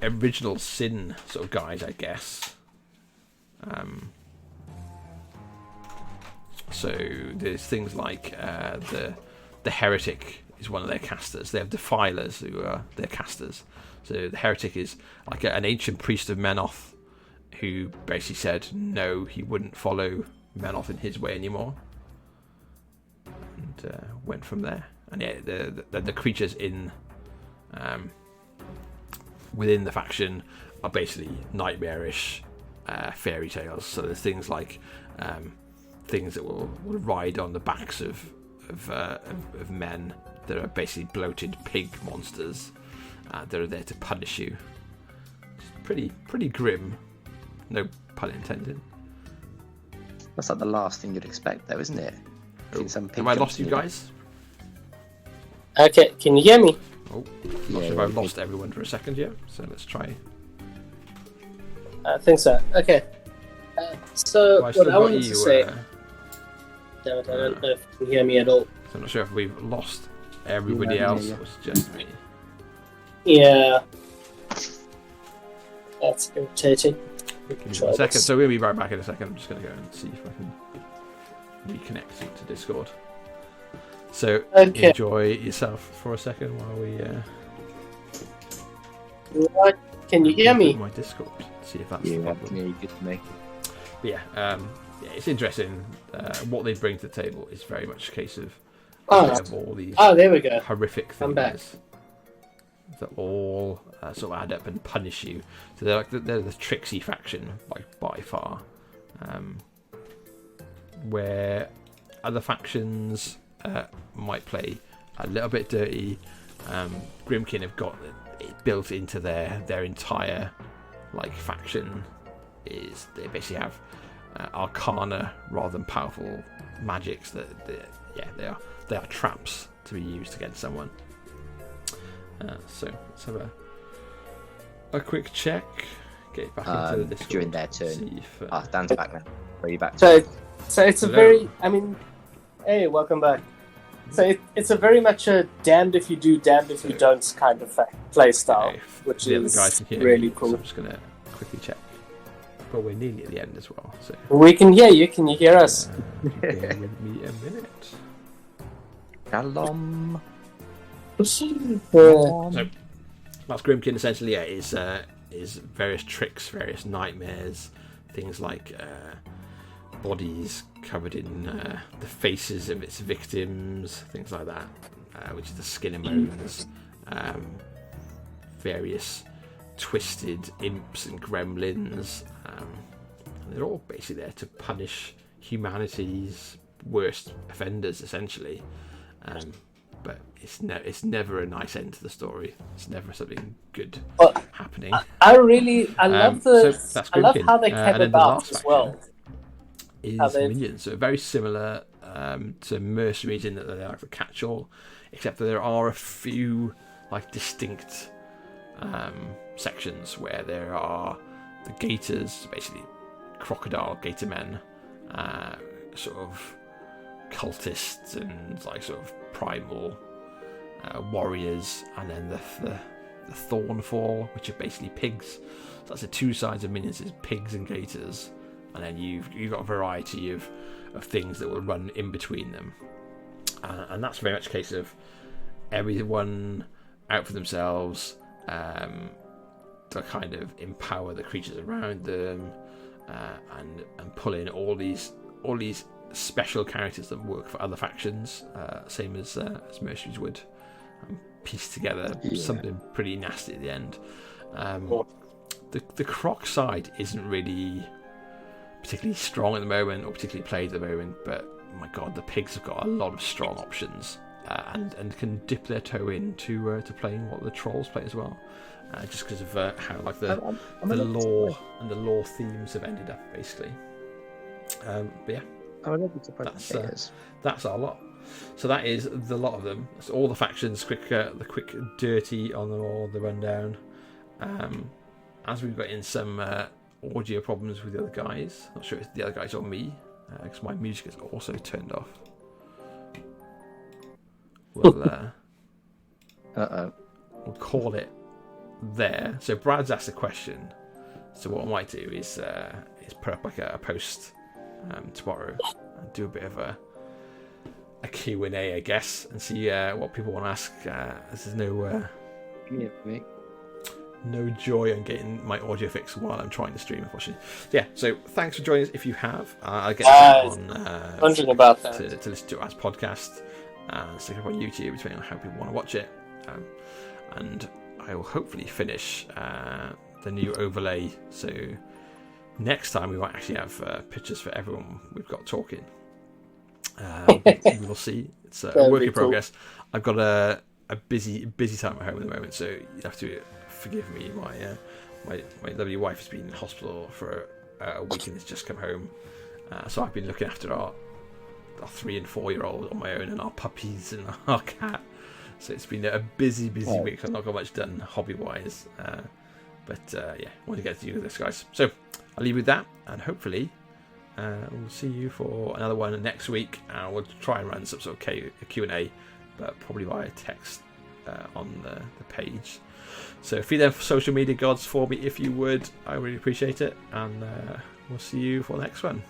original sin sort of guys, I guess. So there's things like the Heretic is one of their casters. They have Defilers who are their casters. So the Heretic is like an ancient priest of Menoth who basically said no, he wouldn't follow Menoth in his way anymore, and went from there. And the creatures in within the faction are basically nightmarish fairy tales. So there's things like things that will ride on the backs of men that are basically bloated pig monsters that are there to punish you. It's pretty grim, no pun intended. That's like the last thing you'd expect, though, isn't it? Have I lost you guys? Okay, can you hear me? Oh, not sure if I've lost everyone for a second yet, so let's try. I think so. Okay. So what I wanted to say. Damn it, I don't know if you can hear me at all. So I'm not sure if we've lost everybody else or it's just me. Yeah. That's irritating. Give me a second. So we'll be right back in a second. I'm just going to go and see if I can reconnect to Discord. So enjoy yourself for a second while we. What? Can you hear me? My Discord. See if that's the problem. Yeah, good to me. But yeah, it's interesting. What they bring to the table is very much a case of all these. There we go. Horrific things. I'm back. That all sort of add up and punish you. So they're the tricksy faction, like by far. Where other factions might play a little bit dirty. Grimkin have got it built into their entire like faction. Is they basically have arcana rather than powerful magics they are traps to be used against someone. So let's have a quick check. Get back into the Discord during their turn. Dan's back now. Where are you back? So it's a Hello. very. I mean, hey, welcome back. So it's a very much a damned if you do, damned if you don't kind of play style, which is guys can hear really me, cool. So I'm just gonna quickly check. But we're nearly at the end as well. So We can hear you. Can you hear us? bear with me a minute. Shalom. So that's Grimkin essentially. Is various tricks, various nightmares, things like bodies covered in the faces of its victims, things like that, which is the skin and bones. Various twisted imps and gremlins. They're all basically there to punish humanity's worst offenders, essentially. but it's never a nice end to the story. It's never something good But happening. I love so that's I love Grimkin. how they And came then the about last as faction well. is minions. So very similar to mercenaries in that they're like the catch-all, except that there are a few like distinct sections where there are the gators, basically crocodile gator men, sort of cultists and like sort of primal warriors, and then the Thornfall, which are basically pigs. So that's the two sides of minions: is pigs and gators, and then you've got a variety of things that will run in between them, and that's very much a case of everyone out for themselves, to kind of empower the creatures around them, and pull in all these special characters that work for other factions, same as mercenaries would, and piece together something pretty nasty at the end. The croc side isn't really particularly strong at the moment, or particularly played at the moment, but my god, the pigs have got a lot of strong options, and can dip their toe into to playing what the trolls play as well, just because of how like the lore and the lore themes have ended up basically. But yeah, that's our lot. So that is the lot of them. That's all the factions. The quick dirty on them all, the rundown. As we've got in some audio problems with the other guys. Not sure if the other guys or me, because my music is also turned off. We'll call it there. So Brad's asked a question. So what I might do is put up like a post tomorrow and do a bit of a Q&A, I guess, and see what people want to ask. There's no joy on getting my audio fixed while I'm trying to stream, unfortunately. Yeah, so thanks for joining us. If you have, I'll get that on wondering about that. to listen to as podcast, and stick it up on YouTube, depending on how people want to watch it. And I will hopefully finish the new overlay. So next time we might actually have pictures for everyone we've got talking. We'll see. It's a work in progress. I've got a busy time at home at the moment, so you have to forgive me. My lovely wife has been in hospital for a week and has just come home, so I've been looking after our 3 and 4 year old on my own, and our puppies and our cat. So it's been a busy week. I've not got much done hobby wise, but yeah, I want to get to you this, guys. So I'll leave you with that, and hopefully we'll see you for another one next week, and we'll try and run some sort of Q&A, but probably via text on the page. So feed them social media gods for me if you would. I really appreciate it, and we'll see you for the next one.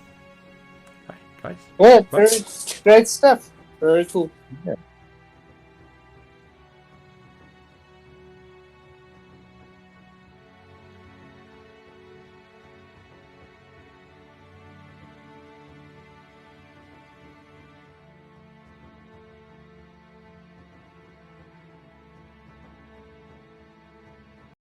Bye, guys. Yeah, very great stuff. Very cool. Yeah.